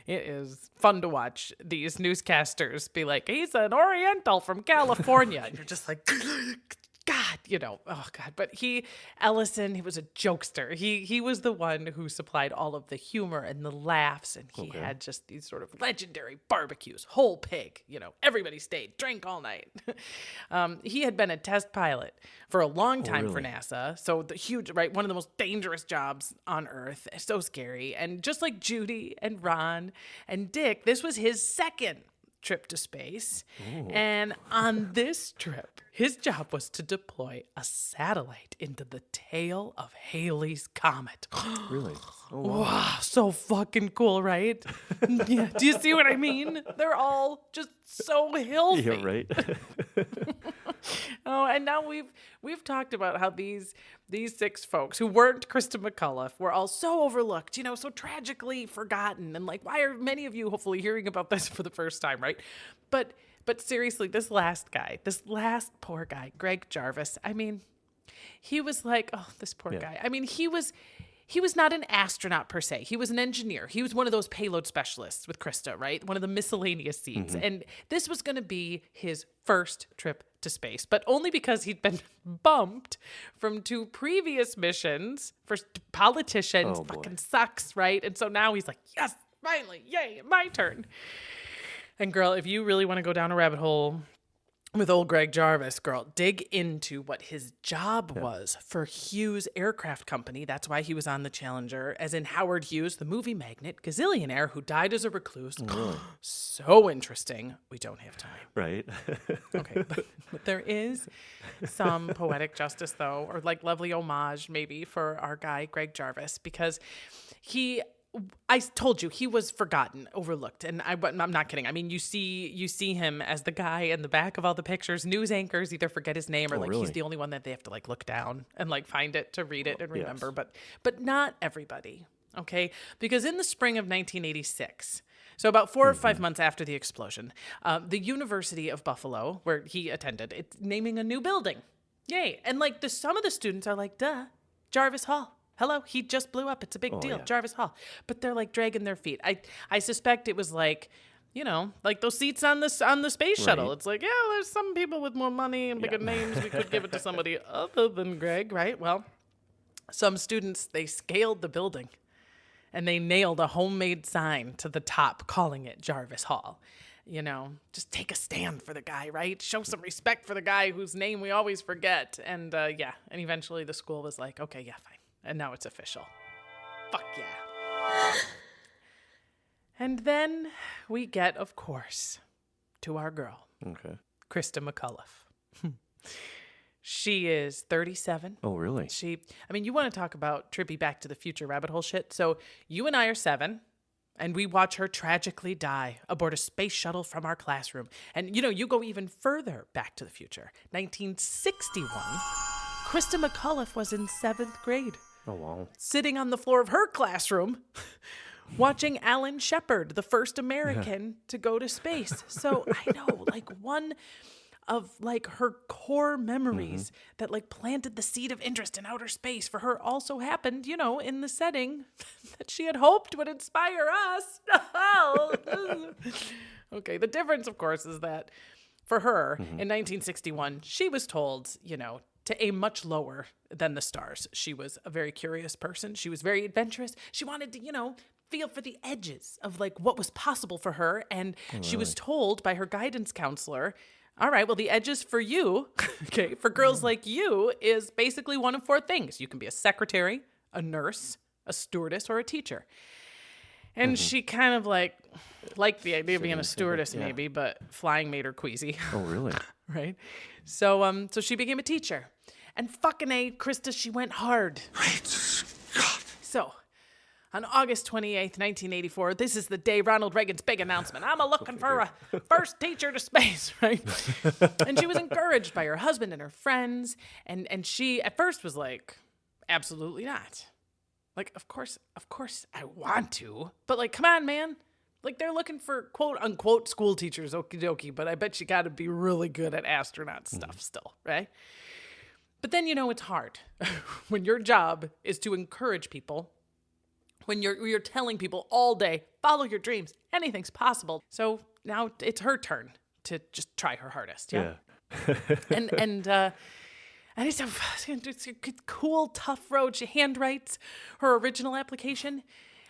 it is fun to watch these newscasters be like, he's an Oriental from California. And you're just like, God, you know, oh God. But Ellison, he was a jokester. He was the one who supplied all of the humor and the laughs. And he had just these sort of legendary barbecues, whole pig, you know, everybody stayed, drank all night. He had been a test pilot for a long time for NASA. So the huge, right, one of the most dangerous jobs on Earth. So scary. And just like Judy and Ron and Dick, this was his second trip to space. Ooh. And on this trip, his job was to deploy a satellite into the tail of Halley's Comet. Really? Oh, wow. Wow, so fucking cool, right? Yeah. Do you see what I mean? They're all just so healthy. Yeah, right. Oh, and now we've talked about how these 6 folks who weren't Christa McAuliffe were all so overlooked, you know, so tragically forgotten. And like, why are many of you hopefully hearing about this for the first time, right? But seriously, this last poor guy, Greg Jarvis, I mean, he was like, oh, this poor guy. I mean, he was not an astronaut per se. He was an engineer. He was one of those payload specialists with Christa, right? One of the miscellaneous seats. Mm-hmm. And this was going to be his first trip to space, but only because he'd been bumped from 2 previous missions for politicians. Oh, fucking sucks, right? And so now he's like, yes, finally, yay, my turn. And girl, if you really want to go down a rabbit hole with old Greg Jarvis, girl, dig into what his job was for Hughes Aircraft Company. That's why he was on the Challenger, as in Howard Hughes, the movie magnate, gazillionaire who died as a recluse. Really? So interesting. We don't have time. Right. Okay. But there is some poetic justice, though, or like lovely homage maybe for our guy, Greg Jarvis, because he I told you he was forgotten, overlooked, and I'm not kidding. I mean, you see him as the guy in the back of all the pictures. News anchors either forget his name or like really? he's the only one that they have to like look down and like find it to read it and remember. Yes. But not everybody, okay? Because in the spring of 1986, so about 4 or 5 months after the explosion, the University of Buffalo, where he attended, it's naming a new building. Yay! And like some of the students are like, duh, Jarvis Hall. Hello, he just blew up. It's a big deal. yeah. Jarvis Hall. But they're like dragging their feet. I suspect it was like, like those seats on the space shuttle. Right. It's like, yeah, there's some people with more money and bigger names. We could give it to somebody other than Greg, right? Well, some students, they scaled the building and they nailed a homemade sign to the top calling it Jarvis Hall. Just take a stand for the guy, right? Show some respect for the guy whose name we always forget. And and eventually the school was like, okay, yeah, fine. And now it's official. Fuck yeah. And then we get, of course, to our girl, Okay. Christa McAuliffe. She is 37. Oh, really? You want to talk about trippy Back to the Future rabbit hole shit? So you and I are 7, and we watch her tragically die aboard a space shuttle from our classroom. And, you go even further Back to the Future. 1961, Christa McAuliffe was in 7th grade. Oh, wow. Sitting on the floor of her classroom, watching Alan Shepard, the first American to go to space. So I know, like, one of like her core memories that like planted the seed of interest in outer space for her also happened, in the setting that she had hoped would inspire us. Okay, the difference, of course, is that for her in 1961, she was told, to aim much lower than the stars. She was a very curious person. She was very adventurous. She wanted to, feel for the edges of like what was possible for her. And she was told by her guidance counselor, all right, well, the edges for you, okay, for girls like you is basically one of 4 things. You can be a secretary, a nurse, a stewardess, or a teacher. And she kind of liked the idea of being a stewardess maybe, but flying made her queasy. Oh, really? Right? So she became a teacher. And fucking A, Christa, she went hard. Great Scott. So, on August 28th, 1984, this is the day Ronald Reagan's big announcement. I'm looking for a first teacher to space, right? And she was encouraged by her husband and her friends. And she, at first, was like, absolutely not. Like, of course, I want to. But, like, come on, man. Like, they're looking for quote-unquote school teachers, okie dokie, but I bet you got to be really good at astronaut stuff still, right? But then, it's hard when your job is to encourage people, when you're telling people all day, follow your dreams, anything's possible. So now it's her turn to just try her hardest, yeah? And it's a cool, tough road. She handwrites her original application.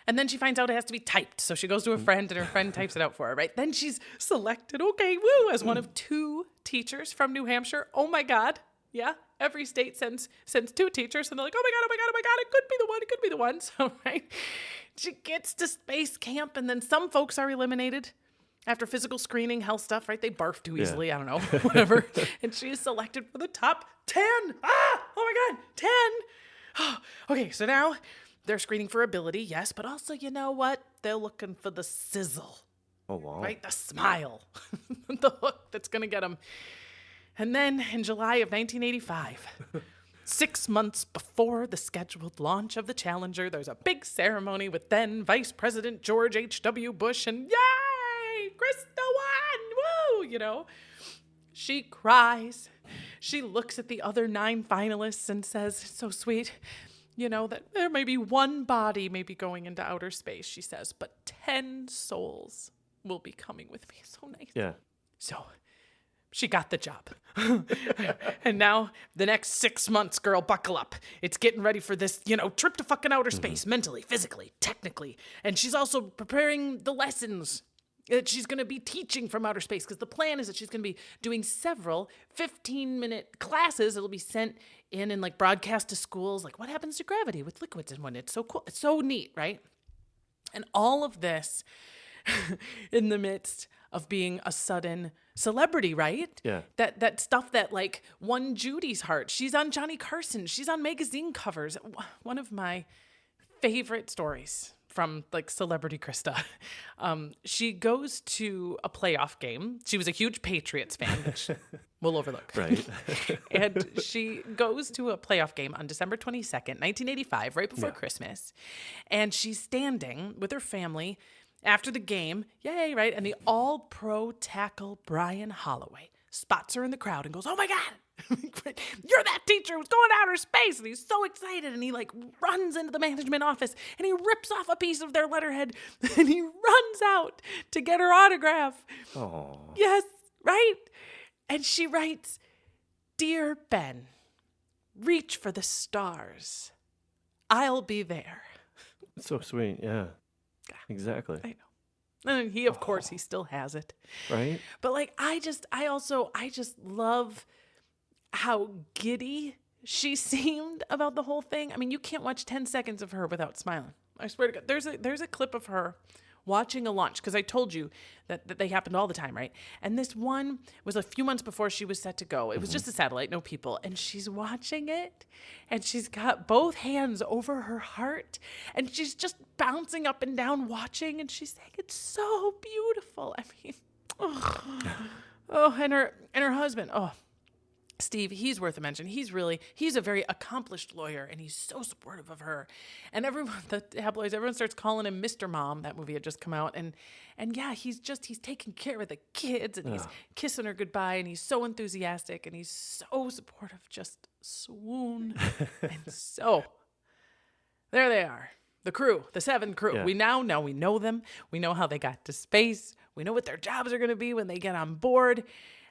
And then she finds out it has to be typed. So she goes to a friend and her friend types it out for her, right? Then she's selected, okay, woo, as one of 2 teachers from New Hampshire. Oh my God. Yeah. Every state sends 2 teachers and they're like, oh my God. It could be the one. So, right. She gets to space camp and then some folks are eliminated after physical screening, health stuff, right? They barf too easily. I don't know, whatever. And she is selected for the top 10. Oh my God. 10. Okay. So now they're screening for ability, yes, but also, you know what? They're looking for the sizzle. Oh, wow. Right? The smile. The hook that's going to get them. And then in July of 1985, 6 months before the scheduled launch of the Challenger, there's a big ceremony with then Vice President George H.W. Bush, and yay! Christa won! Woo! She cries. She looks at the other 9 finalists and says, it's so sweet, that there may be 1 body maybe going into outer space, she says, but 10 souls will be coming with me. So nice. Yeah. So she got the job. And now the next 6 months, girl, buckle up. It's getting ready for this, trip to fucking outer space, mentally, physically, technically. And she's also preparing the lessons that she's going to be teaching from outer space, because the plan is that she's going to be doing several 15-minute classes that'll be sent in and like broadcast to schools, like what happens to gravity with liquids and when. It's so cool. It's so neat, right? And all of this in the midst of being a sudden celebrity, right? Yeah. That stuff that like won Judy's heart. She's on Johnny Carson. She's on magazine covers. One of my favorite stories from like celebrity Christa. She goes to a playoff game. She was a huge Patriots fan, which we'll overlook. Right. And she goes to a playoff game on December 22nd, 1985, right before Christmas. And she's standing with her family after the game. Yay, right? And the all-pro tackle Brian Holloway spots her in the crowd and goes, "Oh my God, you're that teacher who's going to outer space." And he's so excited, and he like runs into the management office and he rips off a piece of their letterhead and he runs out to get her autograph. Oh. Yes, right? And she writes, "Dear Ben, reach for the stars. I'll be there." So sweet. Yeah. Exactly. I know. And he, of course, he still has it. Right? But like, I just love how giddy she seemed about the whole thing. I mean, you can't watch 10 seconds of her without smiling. I swear to God. There's a clip of her watching a launch, because I told you that they happened all the time, right? And this one was a few months before she was set to go. It was just a satellite, no people. And she's watching it, and she's got both hands over her heart, and she's just bouncing up and down watching, and she's saying, "It's so beautiful." I mean, and her husband, Steve, he's worth a mention. He's a very accomplished lawyer, and he's so supportive of her. And the tabloids, everyone starts calling him Mr. Mom. That movie had just come out. And yeah, he's taking care of the kids, and he's kissing her goodbye, and he's so enthusiastic, and he's so supportive. Just swoon. And so there they are. The crew, the 7 crew. Yeah. We now know, we know them. We know how they got to space. We know what their jobs are going to be when they get on board.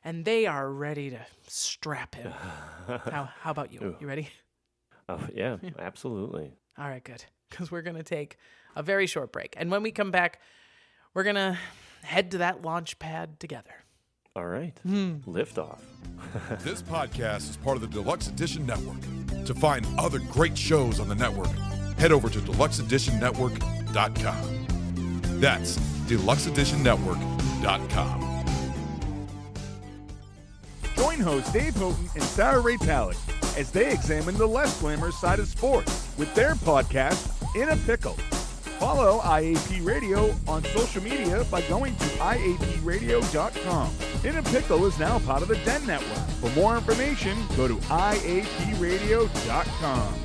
And they are ready to strap him. How about you? Ooh. You ready? Oh, yeah, absolutely. All right, good. Because we're going to take a very short break. And when we come back, we're going to head to that launch pad together. All right. Lift off. This podcast is part of the Deluxe Edition Network. To find other great shows on the network, head over to deluxeeditionnetwork.com. That's deluxeeditionnetwork.com. Join hosts Dave Houghton and Sarah Ray Palick as they examine the less glamorous side of sports with their podcast, In a Pickle. Follow IAP Radio on social media by going to IAPradio.com. In a Pickle is now part of the Den Network. For more information, go to IAPradio.com.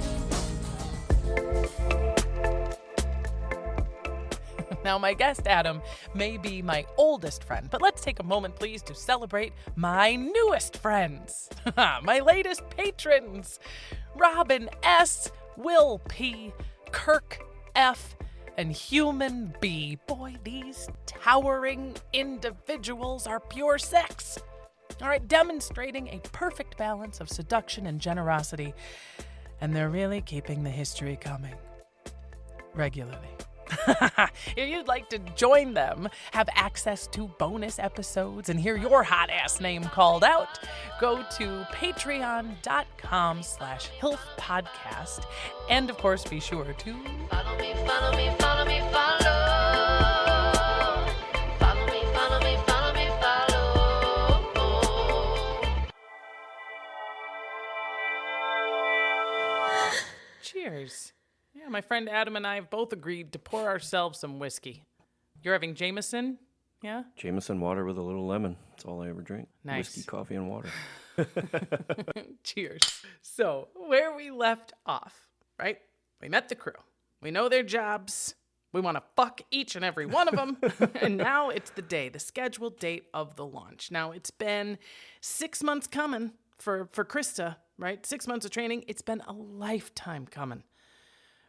Now, my guest, Adam, may be my oldest friend, but let's take a moment, please, to celebrate my newest friends, my latest patrons, Robin S., Will P., Kirk F., and Human B. Boy, these towering individuals are pure sex. All right, demonstrating a perfect balance of seduction and generosity, and they're really keeping the history coming regularly. If you'd like to join them, have access to bonus episodes, and hear your hot ass name called out, go to patreon.com/HILF podcast. And of course, be sure to Follow me, follow me, follow me, follow. Follow me, follow me, follow me, follow. cheers. Yeah, my friend Adam and I have both agreed to pour ourselves some whiskey. You're having Jameson? Yeah? Jameson water with a little lemon. That's all I ever drink. Nice. Whiskey, coffee, and water. Cheers. So, where we left off, right? We met the crew. We know their jobs. We want to fuck each and every one of them. And now it's the day, the scheduled date of the launch. Now, it's been 6 months coming for Christa, right? 6 months of training. It's been a lifetime coming.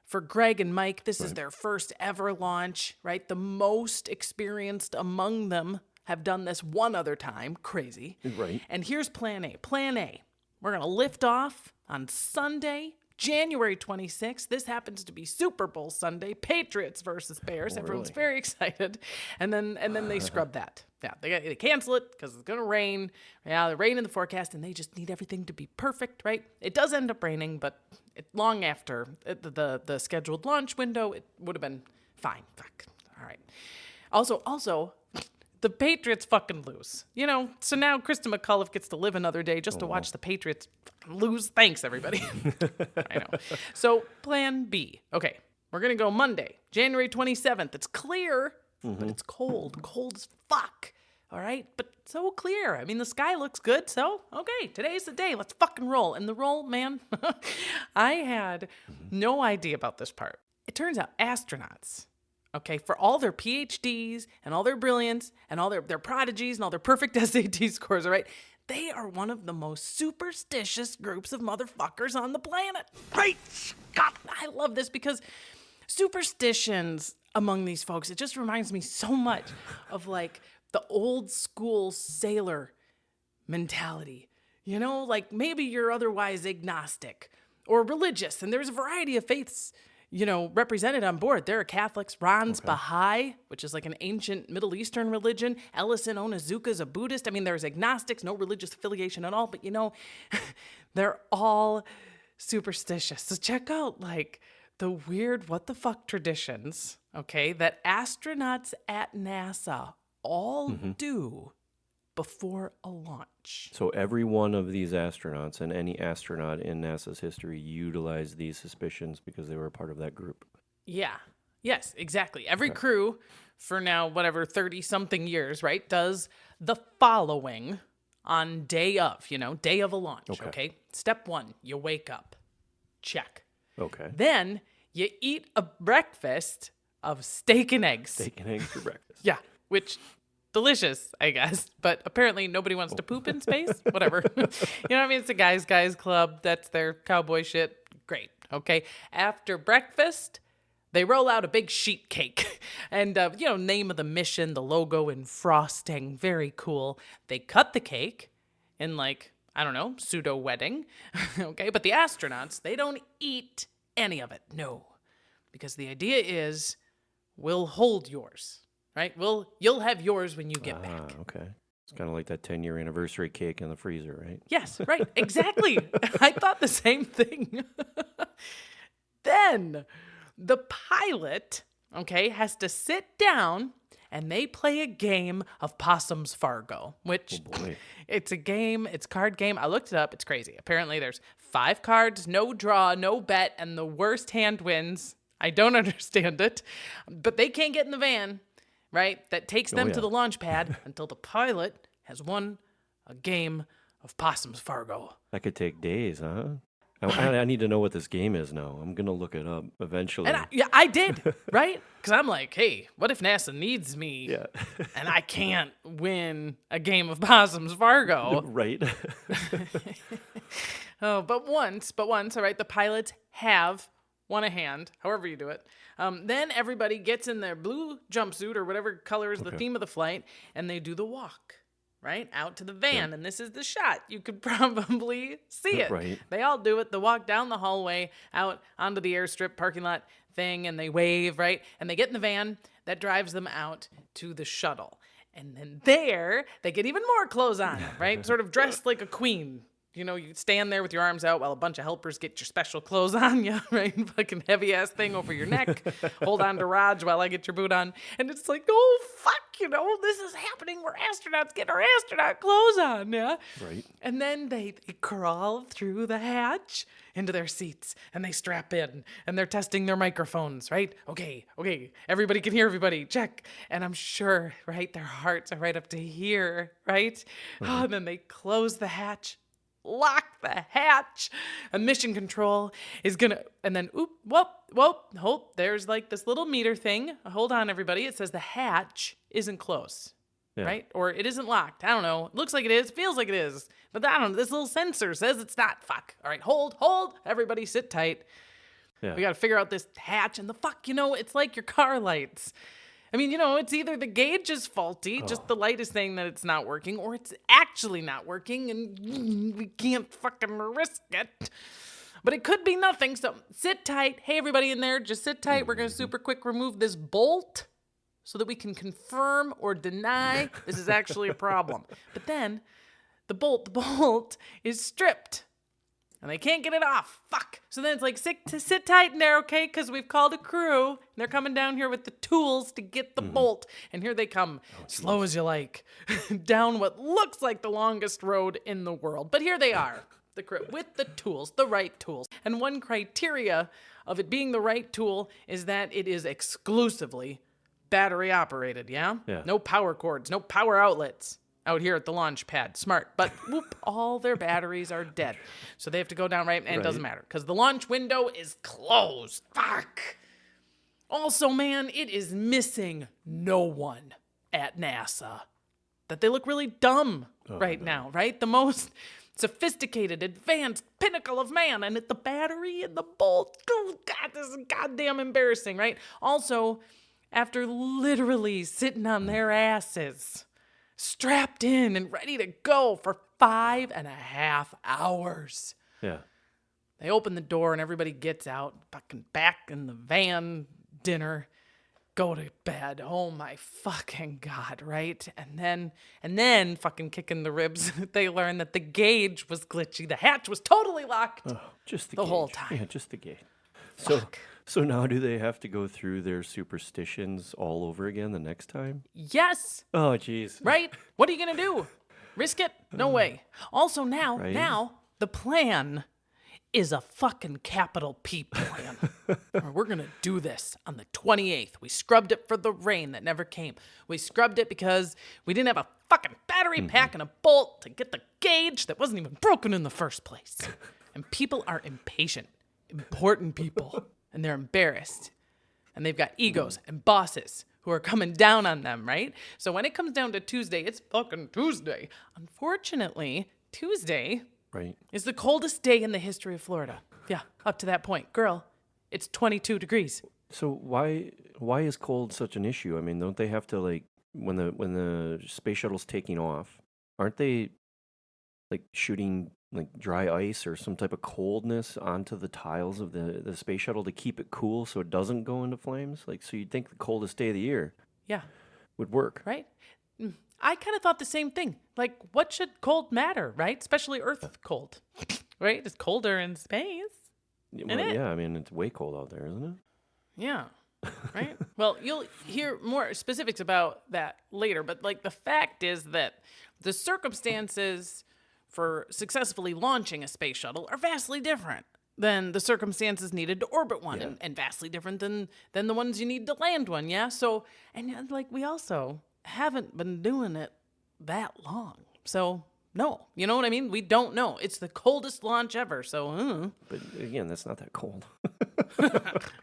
For Greg and Mike, this is their first ever launch, right? The most experienced among them have done this one other time. Crazy. Right. And here's plan A. Plan A. We're going to lift off on Sunday, January 26th. This happens to be Super Bowl Sunday, Patriots versus Bears. Oh, Everyone's really? very excited. And then they scrub that. Yeah, they cancel it because it's going to rain. Yeah, the rain in the forecast, and they just need everything to be perfect, right? It does end up raining, but long after the scheduled launch window, it would have been fine. Fuck. All right. Also, the Patriots fucking lose. You know, so now Christa McAuliffe gets to live another day just to watch the Patriots fucking lose. Thanks, everybody. I know. So, plan B. Okay. We're going to go Monday, January 27th. It's clear, but it's cold. Cold as fuck. All right? But so clear. I mean, the sky looks good. So, okay, today's the day. Let's fucking roll. And the roll, man, I had no idea about this part. It turns out astronauts, okay, for all their PhDs and all their brilliance and all their prodigies and all their perfect SAT scores, all right, they are one of the most superstitious groups of motherfuckers on the planet. Great Scott! I love this because superstitions among these folks, it just reminds me so much of like the old school sailor mentality. You know, like maybe you're otherwise agnostic or religious, and there's a variety of faiths, you know, represented on board. There are Catholics, Ron's Baha'i, which is like an ancient Middle Eastern religion. Ellison Onizuka's a Buddhist. I mean, there's agnostics, no religious affiliation at all, but you know, they're all superstitious. So check out like the weird what the fuck traditions, okay, that astronauts at NASA all do before a launch. So every one of these astronauts and any astronaut in NASA's history utilized these suspicions because they were a part of that group. Yeah. Yes, exactly. Every crew for now, whatever, 30-something years, right, does the following on day of a launch, okay? Step 1, you wake up. Check. Okay. Then you eat a breakfast of steak and eggs. Steak and eggs for breakfast. Yeah, which delicious, I guess. But apparently nobody wants to poop in space. Whatever. You know what I mean? It's a guys club. That's their cowboy shit. Great. Okay. After breakfast, they roll out a big sheet cake. And, name of the mission, the logo and frosting. Very cool. They cut the cake in pseudo wedding. Okay. But the astronauts, they don't eat any of it. No. Because the idea is we'll hold yours. Right? You'll have yours when you get back. Okay. It's kind of like that 10-year anniversary cake in the freezer, right? Yes, right. Exactly. I thought the same thing. Then the pilot, okay, has to sit down and they play a game of Possum's Fargo, which it's a game, it's a card game. I looked it up. It's crazy. Apparently there's 5 cards, no draw, no bet, and the worst hand wins. I don't understand it, but they can't get in the van, right? That takes them to the launch pad until the pilot has won a game of Possum's Fargo. That could take days, huh? I need to know what this game is now. I'm going to look it up eventually. And I did, right? Because I'm like, hey, what if NASA needs me and I can't win a game of Possum's Fargo? Right. But once, all right, the pilots have won a hand, however you do it. Then everybody gets in their blue jumpsuit or whatever color is the theme of the flight, and they do the walk, right, out to the van. And this is the shot. You could probably see it. Right. They all do it. They walk down the hallway out onto the airstrip parking lot thing, and they wave, right? And they get in the van that drives them out to the shuttle. And then there, they get even more clothes on, right? Sort of dressed like a queen. You know, you stand there with your arms out while a bunch of helpers get your special clothes on you, right? Fucking heavy-ass thing over your neck. Hold on to Raj while I get your boot on. And it's like, oh, fuck, this is happening. We're astronauts getting our astronaut clothes on, yeah? Right. And then they crawl through the hatch into their seats, and they strap in, and they're testing their microphones, right? Okay, everybody can hear everybody, check. And I'm sure, right, their hearts are right up to here, right? Mm-hmm. Oh, and then they close the hatch. Lock the hatch. And mission control is gonna, and then hold, there's like this little meter thing. Hold on, everybody. It says the hatch isn't closed, right? Or it isn't locked. I don't know. It looks like it is. Feels like it is. But I don't know. This little sensor says it's not. Fuck. All right, hold. Everybody sit tight. Yeah. We got to figure out this hatch and the fuck, it's like your car lights. I mean, it's either the gauge is faulty, just the light is saying that it's not working, or it's actually not working, and we can't fucking risk it. But it could be nothing, so sit tight. Hey, everybody in there, just sit tight. We're going to super quick remove this bolt so that we can confirm or deny this is actually a problem. But then the bolt is stripped. And they can't get it off. Fuck. So then it's like, sit tight in there, okay? Because we've called a crew. And they're coming down here with the tools to get the bolt. And here they come, slow as you like, down what looks like the longest road in the world. But here they are. the crew with the tools, the right tools. And one criteria of it being the right tool is that it is exclusively battery operated, yeah? Yeah. No power cords, no power outlets out here at the launch pad. Smart. But whoop, all their batteries are dead. So they have to go down right, and it doesn't matter because the launch window is closed. Fuck. Also, man, it is missing no one at NASA. That they look really dumb now, right? The most sophisticated, advanced pinnacle of man, and the battery and the bolt. Oh, God, this is goddamn embarrassing, right? Also, after literally sitting on their asses, strapped in and ready to go for 5.5 hours. Yeah. They open the door and everybody gets out, fucking back in the van, dinner, go to bed. Oh my fucking God, right? And then fucking kicking the ribs, they learn that the gauge was glitchy. The hatch was totally locked. Oh, just the The gauge. whole time. Yeah, just the gauge. Fuck. So now do they have to go through their superstitions all over again the next time? Yes, Oh, jeez. right? What are you going to do? Risk it? No way. Also now the plan is a fucking capital P plan. We're going to do this on the 28th. We scrubbed it for the rain that never came. We scrubbed it because we didn't have a fucking battery pack and a bolt to get the gauge that wasn't even broken in the first place. And people are impatient, important people, and they're embarrassed. And they've got egos and bosses who are coming down on them, right? So when it comes down to Tuesday, it's fucking Tuesday. Unfortunately, Tuesday Right. is the coldest day in the history of Florida. Yeah, up to that point. Girl, it's 22 degrees. So why is cold such an issue? I mean, don't they have to, like, when the space shuttle's taking off, aren't they like shooting like dry ice or some type of coldness onto the tiles of the space shuttle to keep it cool so it doesn't go into flames? Like, so you'd think the coldest day of the year Yeah, would work. right? I kind of thought the same thing. Like, what should cold matter, right? Especially Earth cold, right? It's colder in space. Well, it? yeah, I mean, it's way cold out there, isn't it? Yeah. Right? Well, you'll hear more specifics about that later, but like the fact is that the circumstances for successfully launching a space shuttle are vastly different than the circumstances needed to orbit one, and vastly different than the ones you need to land one, yeah? So, and like we also haven't been doing it that long. So, no, you know what I mean? We don't know. It's the coldest launch ever, so But again, that's not that cold.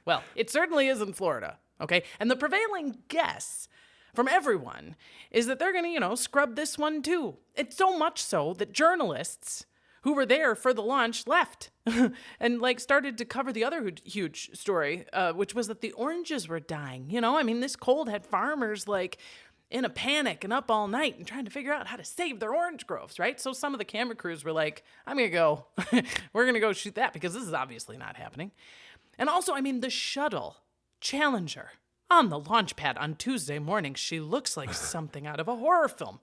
Well, it certainly is in Florida, okay? And the prevailing guess from everyone is that they're going to, scrub this one too. It's so much so that journalists who were there for the launch left and like started to cover the other huge story, which was that the oranges were dying. I mean, this cold had farmers like in a panic and up all night and trying to figure out how to save their orange groves, right? So some of the camera crews were like, I'm going to go, we're going to go shoot that because this is obviously not happening. And also, I mean, the shuttle Challenger on the launch pad on Tuesday morning, she looks like something out of a horror film.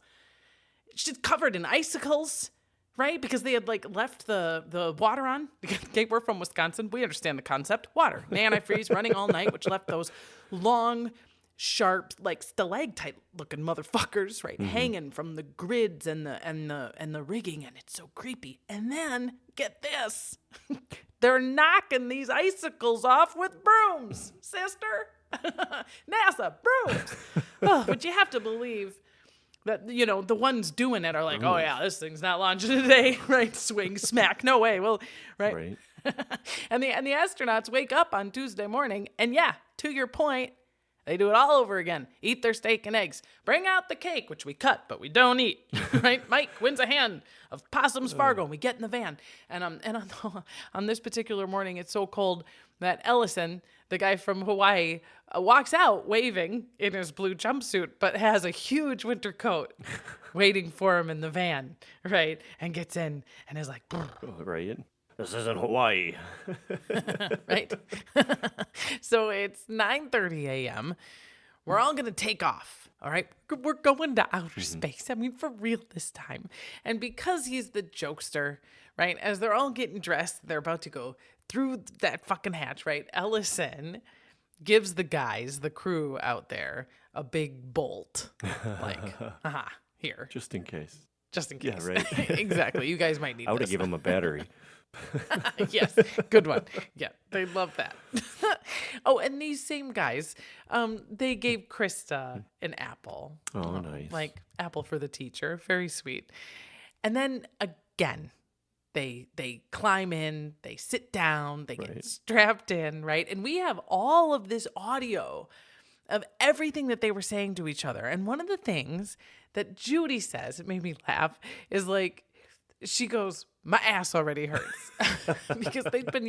She's covered in icicles, right? Because they had like left the water on. Okay, we're from Wisconsin. We understand the concept. Water, antifreeze running all night, which left those long, sharp, like stalactite-looking motherfuckers, right, hanging from the grids and the rigging, and it's so creepy. And then get this, they're knocking these icicles off with brooms, sister. NASA brooms. Oh, but you have to believe that the ones doing it are like, oh yeah, this thing's not launching today, right? Swing smack, no way. Well, right. and the astronauts wake up on Tuesday morning, and yeah, to your point, they do it all over again. Eat their steak and eggs. Bring out the cake, which we cut, but we don't eat. Right? Mike wins a hand of Possum's Fargo, and we get in the van. And on this particular morning, it's so cold that Ellison, the guy from Hawaii, walks out waving in his blue jumpsuit, but has a huge winter coat waiting for him in the van, right? And gets in and is like, Right. This isn't Hawaii. right? So it's 9:30 a.m. We're all going to take off, all right? We're going to outer space. I mean, for real this time. And because he's the jokester, right, as they're all getting dressed, they're about to go through that fucking hatch, right? Ellison gives the crew out there, a big bolt. Like, here. Just in case. just in Yeah, case. right. Exactly. You guys might need I would have this. given him a battery. Yes, good one. Yeah, they love that. Oh, and these same guys, they gave Christa an apple. Oh, nice. Like apple for the teacher. Very sweet. And then again, they climb in, they sit down, they get Right. strapped in, right? And we have all of this audio of everything that they were saying to each other. And one of the things that Judy says, it made me laugh, is like, she goes, my ass already hurts. Because they've been,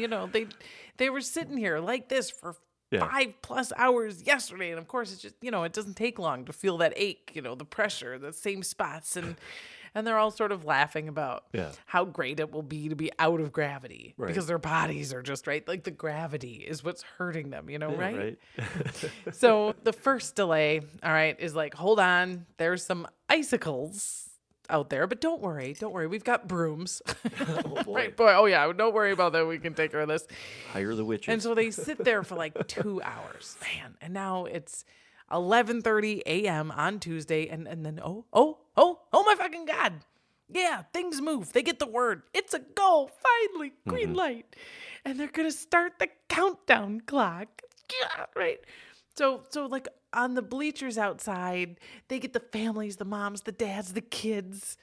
they were sitting here like this for Yeah. 5+ hours yesterday. And of course, it's just, it doesn't take long to feel that ache, the pressure, the same spots. And they're all sort of laughing about Yeah. how great it will be to be out of gravity Right. because their bodies are just right. Like the gravity is what's hurting them, Yeah, right? So the first delay, all right, is like, hold on, there's some icicles out there, but don't worry, we've got brooms. Right, boy. Oh yeah, don't worry about that. We can take care of this. Hire the witches. And so they sit there for like 2 hours, man. And now it's 11:30 a.m. on Tuesday, and then oh my fucking God. Yeah, things move. They get the word. It's a go. Finally, green light. And they're going to start the countdown clock. Yeah, right. So like on the bleachers outside, they get the families, the moms, the dads, the kids,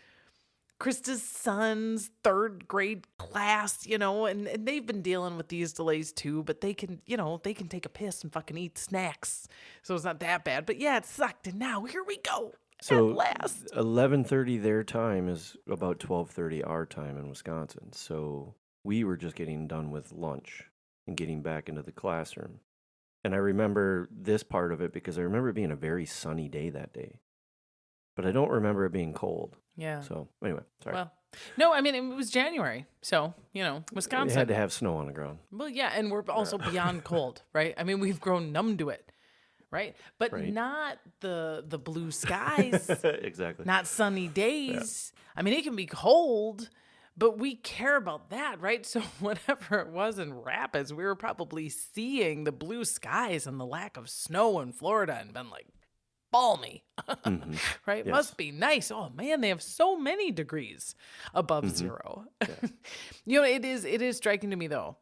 Krista's son's 3rd grade class, and they've been dealing with these delays too, but they can take a piss and fucking eat snacks. So it's not that bad. But yeah, it sucked. And now here we go. So at last. 11:30 their time is about 12:30 our time in Wisconsin. So we were just getting done with lunch and getting back into the classroom. And I remember this part of it because I remember it being a very sunny day that day. But I don't remember it being cold. Yeah. So anyway, sorry. Well, no, I mean, it was January. So, Wisconsin. We had to have snow on the ground. Well, yeah, and we're also beyond cold, right? I mean, we've grown numb to it, right? But Right. not the blue skies, Exactly. not sunny days. I mean, it can be cold, but we care about that, right? So whatever it was in Rapids, we were probably seeing the blue skies and the lack of snow in Florida and been like, balmy, right? Yes. Must be nice. Oh man, they have so many degrees above zero. It is striking to me though.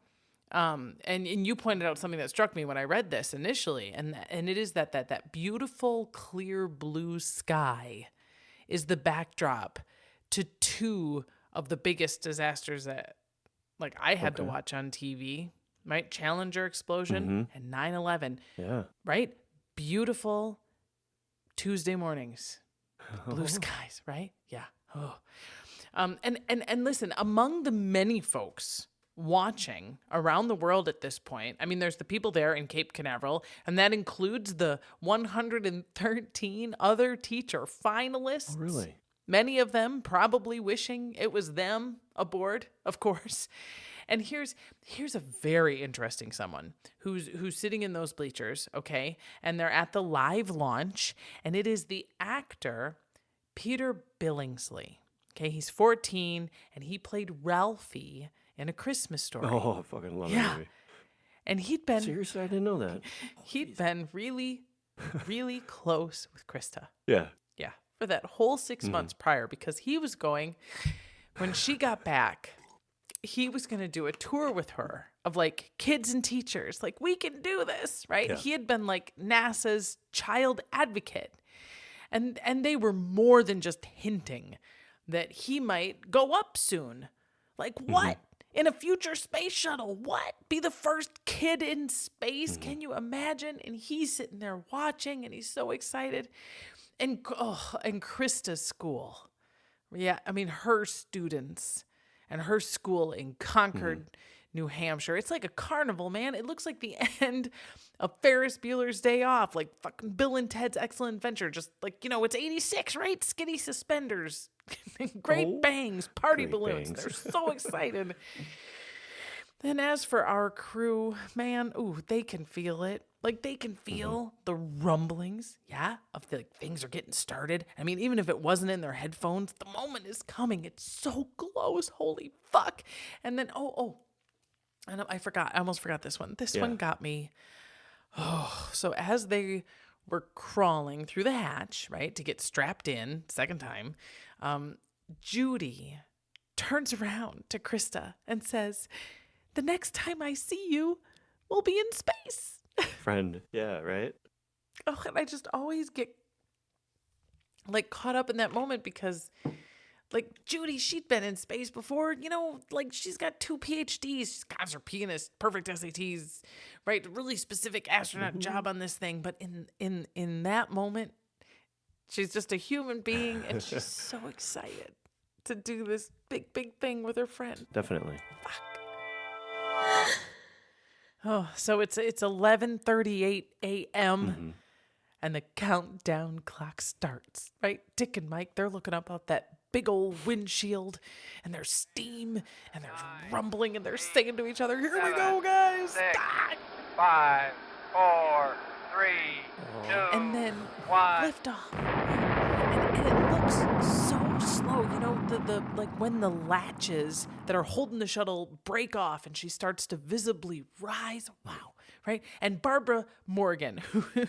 And you pointed out something that struck me when I read this initially, and it is that beautiful clear blue sky is the backdrop to 2 of the biggest disasters that like I had to watch on TV, right? Challenger explosion and 9/11, Yeah. right? Beautiful Tuesday mornings, blue skies, right? Yeah. Oh. And listen, among the many folks watching around the world at this point, I mean, there's the people there in Cape Canaveral, and that includes the 113 other teacher finalists. Oh, really? Many of them probably wishing it was them aboard, of course. And here's a very interesting someone who's sitting in those bleachers, okay? And they're at the live launch, and it is the actor Peter Billingsley. Okay, he's 14, and he played Ralphie in A Christmas Story. Oh, I fucking love Yeah. that movie. And he'd been Seriously, I didn't know that. he'd been really, really close with Christa. Yeah. Yeah, for that whole 6 months prior, because he was going, when she got back, he was going to do a tour with her of like kids and teachers. Like, we can do this, right? Yeah. He had been like NASA's child advocate. And they were more than just hinting that he might go up soon. Like, what? In a future space shuttle? What? Be the first kid in space? Can you imagine? And he's sitting there watching, and he's so excited. And Krista's school. Yeah, I mean, her students and her school in Concord, New Hampshire. It's like a carnival, man. It looks like the end of Ferris Bueller's Day Off, like fucking Bill and Ted's Excellent Adventure. Just like, it's 86, right? Skinny suspenders, great bangs, party great balloons. bangs. They're so excited. Then as for our crew, man, they can feel it. Like, they can feel the rumblings, of the things are getting started. I mean, even if it wasn't in their headphones, the moment is coming. It's so close. Holy fuck. And then, and I almost forgot this one. This one got me. So as they were crawling through the hatch, right, to get strapped in, second time, Judy turns around to Christa and says, "The next time I see you, we'll be in space." Friend. Yeah, right? Oh, and I just always get like caught up in that moment because like Judy, she'd been in space before, like she's got 2 PhDs, she's got her pianist, perfect SATs, right? Really specific astronaut job on this thing. But in that moment, she's just a human being and she's so excited to do this big thing with her friend. Definitely. Oh, so it's 11:38 a.m. And the countdown clock starts, right? Dick and Mike, they're looking up out that big old windshield, and there's steam, and there's rumbling, and they're saying to each other, "Here we go, guys!" 6, Ah! 5, 4, 3, 2, And then 1. lift off. And it looks so slow, the like when the latches that are holding the shuttle break off, and she starts to visibly rise. Wow. Right? And Barbara Morgan,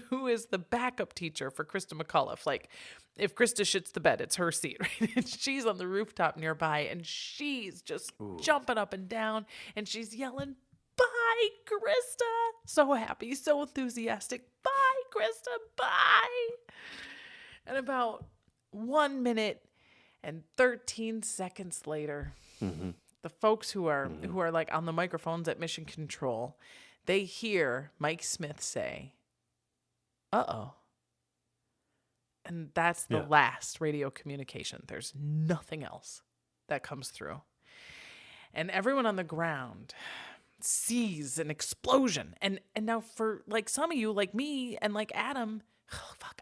who is the backup teacher for Christa McAuliffe. Like, if Christa shits the bed, it's her seat, right? And she's on the rooftop nearby, and she's just jumping up and down, and she's yelling, "Bye, Christa!" So happy, so enthusiastic. "Bye, Christa, bye!" And about 1 minute and 13 seconds later, the folks who are like on the microphones at Mission Control, they hear Mike Smith say, "Uh-oh." And that's the last radio communication. There's nothing else that comes through. And everyone on the ground sees an explosion. And now for like some of you, like me and like Adam,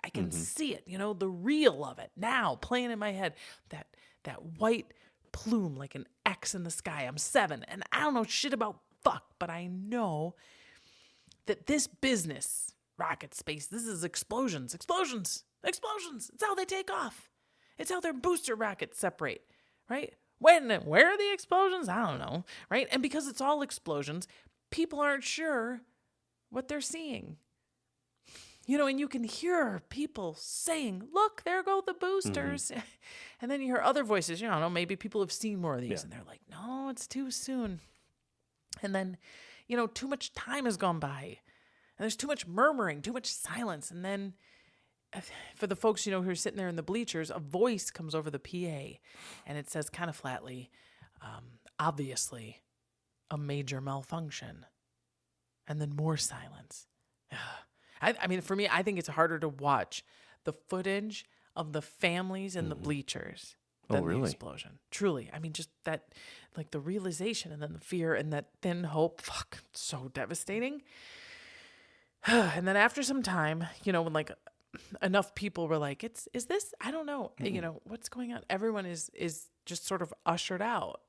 I can see it, the reel of it now playing in my head. That white plume like an X in the sky. I'm 7 and I don't know shit about fuck, but I know that this business, rocket space, this is explosions. It's how they take off. It's how their booster rockets separate, right? When and where are the explosions? I don't know, right? And because it's all explosions, people aren't sure what they're seeing. And you can hear people saying, "Look, there go the boosters." And then you hear other voices, maybe people have seen more of these and they're like, "No, it's too soon." And then, too much time has gone by and there's too much murmuring, too much silence. And then for the folks, who are sitting there in the bleachers, a voice comes over the PA and it says kind of flatly, "Obviously a major malfunction." And then more silence. I mean, for me, I think it's harder to watch the footage of the families in the bleachers than the explosion. Truly. I mean, just that, like the realization and then the fear and that thin hope. Fuck, so devastating. And then after some time, when like enough people were like, is this, I don't know, what's going on? Everyone is just sort of ushered out.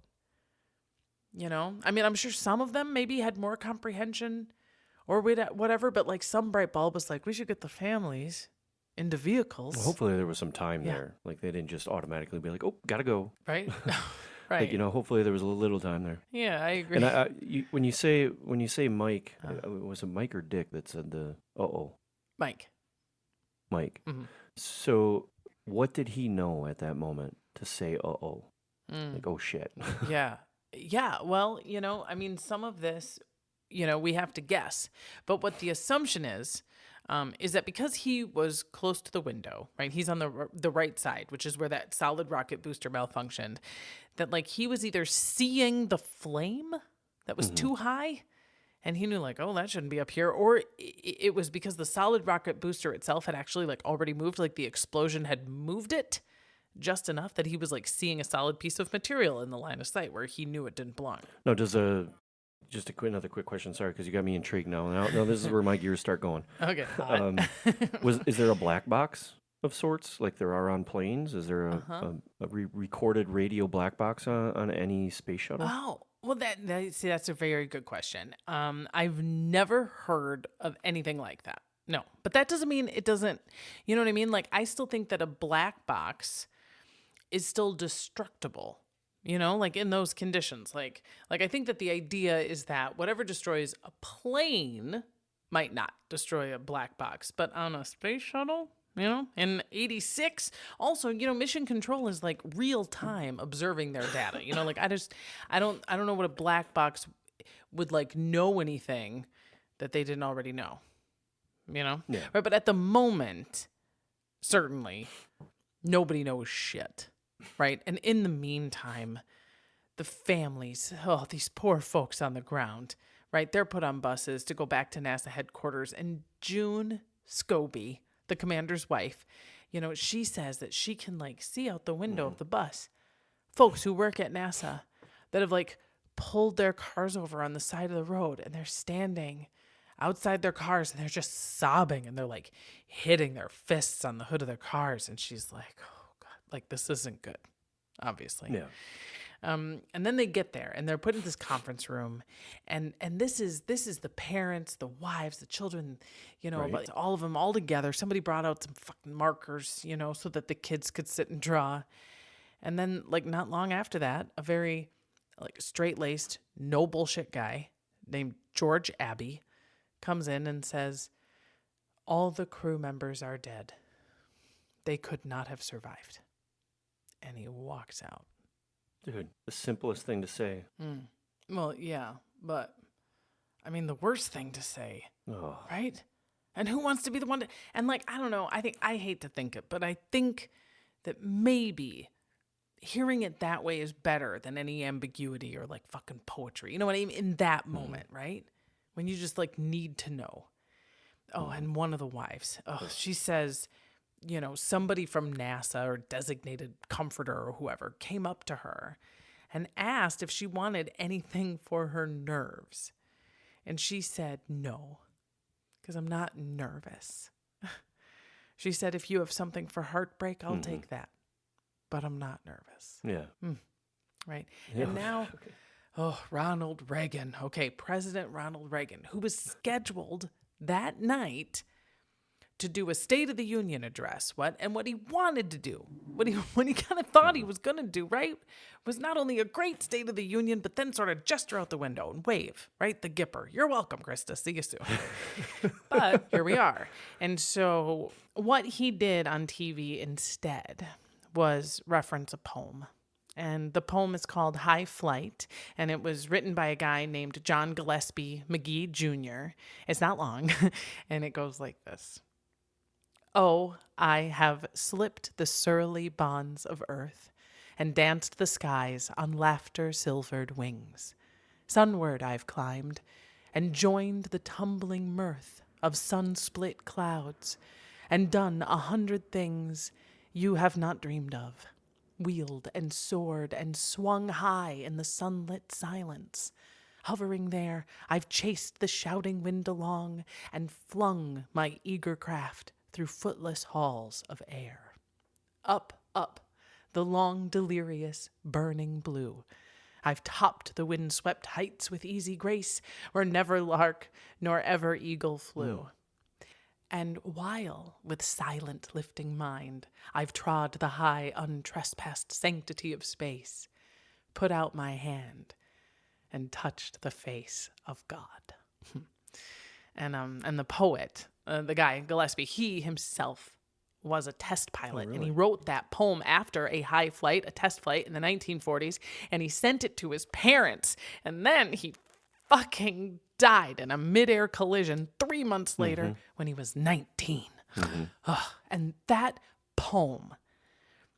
I mean, I'm sure some of them maybe had more comprehension or whatever, but like some bright bulb was like, we should get the families into vehicles. Well, hopefully there was some time there. Like they didn't just automatically be like, "Oh, gotta go." Right? Right. Like, hopefully there was a little time there. Yeah, I agree. And when you say Mike, was it Mike or Dick that said the Mike. Mm-hmm. So what did he know at that moment to say like, "Oh shit"? Yeah. Well, I mean, some of this, we have to guess. But what the assumption is that because he was close to the window, right? He's on the right side, which is where that solid rocket booster malfunctioned, that like he was either seeing the flame that was too high and he knew like, "Oh, that shouldn't be up here," or it was because the solid rocket booster itself had actually like already moved, like the explosion had moved it just enough that he was like seeing a solid piece of material in the line of sight where he knew it didn't belong. No, another quick question, sorry, because you got me intrigued now. Now this is where my gears start going. Okay. Is there a black box of sorts like there are on planes? Is there a recorded radio black box on any space shuttle? Oh, well, that's a very good question. I've never heard of anything like that. No, but that doesn't mean it doesn't, you know what I mean? Like, I still think that a black box is still destructible, like in those conditions. Like I think that the idea is that whatever destroys a plane might not destroy a black box, but on a space shuttle, In 86. Also, Mission Control is like real time observing their data. Like I don't know what a black box would like know anything that they didn't already know. Yeah. Right? But at the moment, certainly nobody knows shit. Right? And in the meantime, the families, these poor folks on the ground, right? They're put on buses to go back to NASA headquarters. And June Scobie, the commander's wife, she says that she can like see out the window of the bus folks who work at NASA that have like pulled their cars over on the side of the road, and they're standing outside their cars and they're just sobbing and they're like hitting their fists on the hood of their cars. And she's like, oh God, like this isn't good, obviously. Yeah. And then they get there and they're put in this conference room, and this is the parents, the wives, the children, Right. but all of them all together. Somebody brought out some fucking markers, so that the kids could sit and draw. And then like not long after that, a very like straight-laced, no bullshit guy named George Abbey comes in and says, all the crew members are dead. They could not have survived. And he walks out. Dude, the simplest thing to say. Well, yeah, but I mean, the worst thing to say, Oh, right? And who wants to be the one to, and like, I don't know, I hate to think it, but I think that maybe hearing it that way is better than any ambiguity or like fucking poetry. You know what I mean? In that moment, right? When you just like need to know. Oh, and one of the wives, she says, somebody from NASA or designated comforter or whoever came up to her and asked if she wanted anything for her nerves. And she said, no, because I'm not nervous. She said, if you have something for heartbreak, I'll take that. But I'm not nervous. yeah. Right. Yeah. And now, Ronald Reagan. Okay, President Ronald Reagan, who was scheduled that night to do a State of the Union address. What he wanted to do, what he kind of thought he was going to do, right, was not only a great State of the Union, but then sort of gesture out the window and wave, right, the Gipper. You're welcome, Christa. See you soon. But here we are. And so what he did on TV instead was reference a poem. And the poem is called High Flight, and it was written by a guy named John Gillespie McGee Jr. It's not long, and it goes like this. Oh, I have slipped the surly bonds of earth and danced the skies on laughter-silvered wings. Sunward I've climbed and joined the tumbling mirth of sun-split clouds and done 100 things you have not dreamed of, wheeled and soared and swung high in the sunlit silence. Hovering there, I've chased the shouting wind along and flung my eager craft through footless halls of air. Up, up, the long, delirious, burning blue. I've topped the wind-swept heights with easy grace, where never lark nor ever eagle flew. And while, with silent lifting mind, I've trod the high, untrespassed sanctity of space, put out my hand and touched the face of God. And the poet, the guy, Gillespie, he himself was a test pilot. really? And he wrote that poem after a high flight, a test flight in the 1940s, and he sent it to his parents. And then he fucking died in a midair collision 3 months later when he was 19. And that poem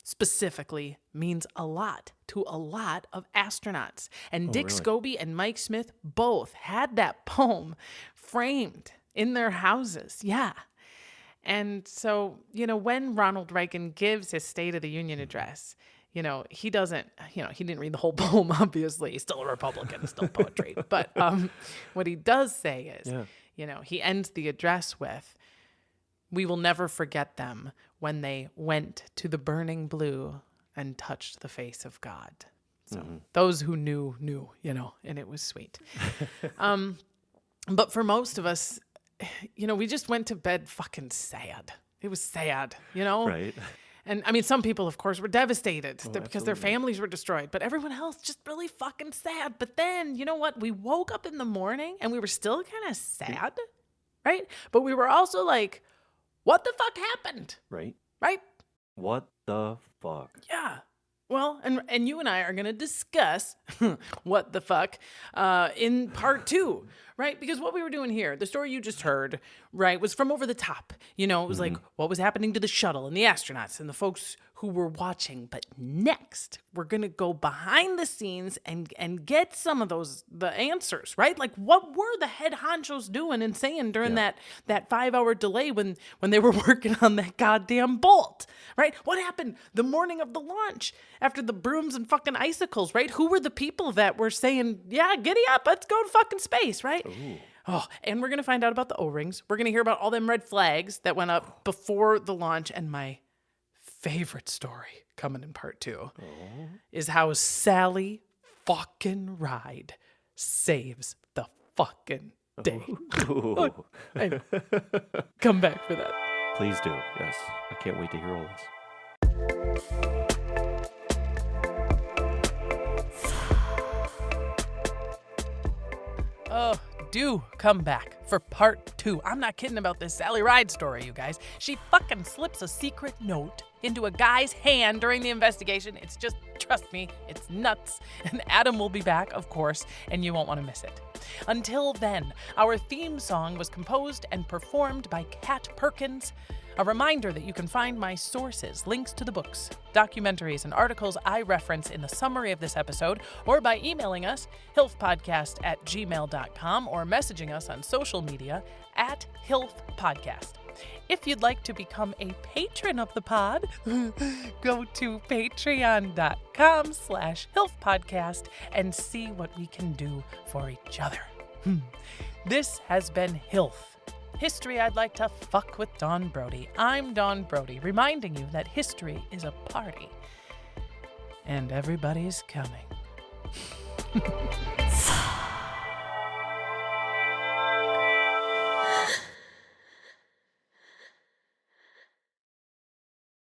specifically means a lot to a lot of astronauts. And Dick really? Scobie and Mike Smith both had that poem framed in their houses. Yeah. And so, when Ronald Reagan gives his State of the Union address, he doesn't, he didn't read the whole poem, obviously. He's still a Republican, still poetry. But what he does say is, he ends the address with, we will never forget them when they went to the burning blue and touched the face of God. So those who knew, and it was sweet. But for most of us, we just went to bed fucking sad. It was sad, Right. And I mean, some people, of course, were devastated because their absolutely. families were destroyed, but everyone else just really fucking sad. But then, you know what? We woke up in the morning and we were still kind of sad, right? But we were also like, what the fuck happened? Right? Right? What the fuck? Yeah. Well, and you and I are going to discuss what the fuck in part 2, right? Because what we were doing here, the story you just heard, right, was from over the top. You know, it was like what was happening to the shuttle and the astronauts and the folks who were watching. But next, we're going to go behind the scenes and get some of the answers, right? Like, what were the head honchos doing and saying during that 5-hour delay when they were working on that goddamn bolt, right? What happened the morning of the launch after the brooms and fucking icicles, right? Who were the people that were saying, yeah, giddy up, let's go to fucking space, right? Ooh. Oh, and we're going to find out about the O-rings. We're going to hear about all them red flags that went up before the launch. And my favorite story coming in part 2 is how Sally fucking Ride saves the fucking day. Ooh. And come back for that. Please do. Yes. I can't wait to hear all this. Oh, do come back for part 2. I'm not kidding about this Sally Ride story, you guys. She fucking slips a secret note into a guy's hand during the investigation. It's just, trust me, it's nuts. And Adam will be back, of course, and you won't want to miss it. Until then, our theme song was composed and performed by Kat Perkins. A reminder that you can find my sources, links to the books, documentaries, and articles I reference in the summary of this episode, or by emailing us, hilfpodcast@gmail.com, or messaging us on social media @hilfpodcast. If you'd like to become a patron of the pod, go to patreon.com/hilfpodcast and see what we can do for each other. This has been HILF. History I'd Like to Fuck with Dawn Brody. I'm Dawn Brody, reminding you that history is a party. And everybody's coming.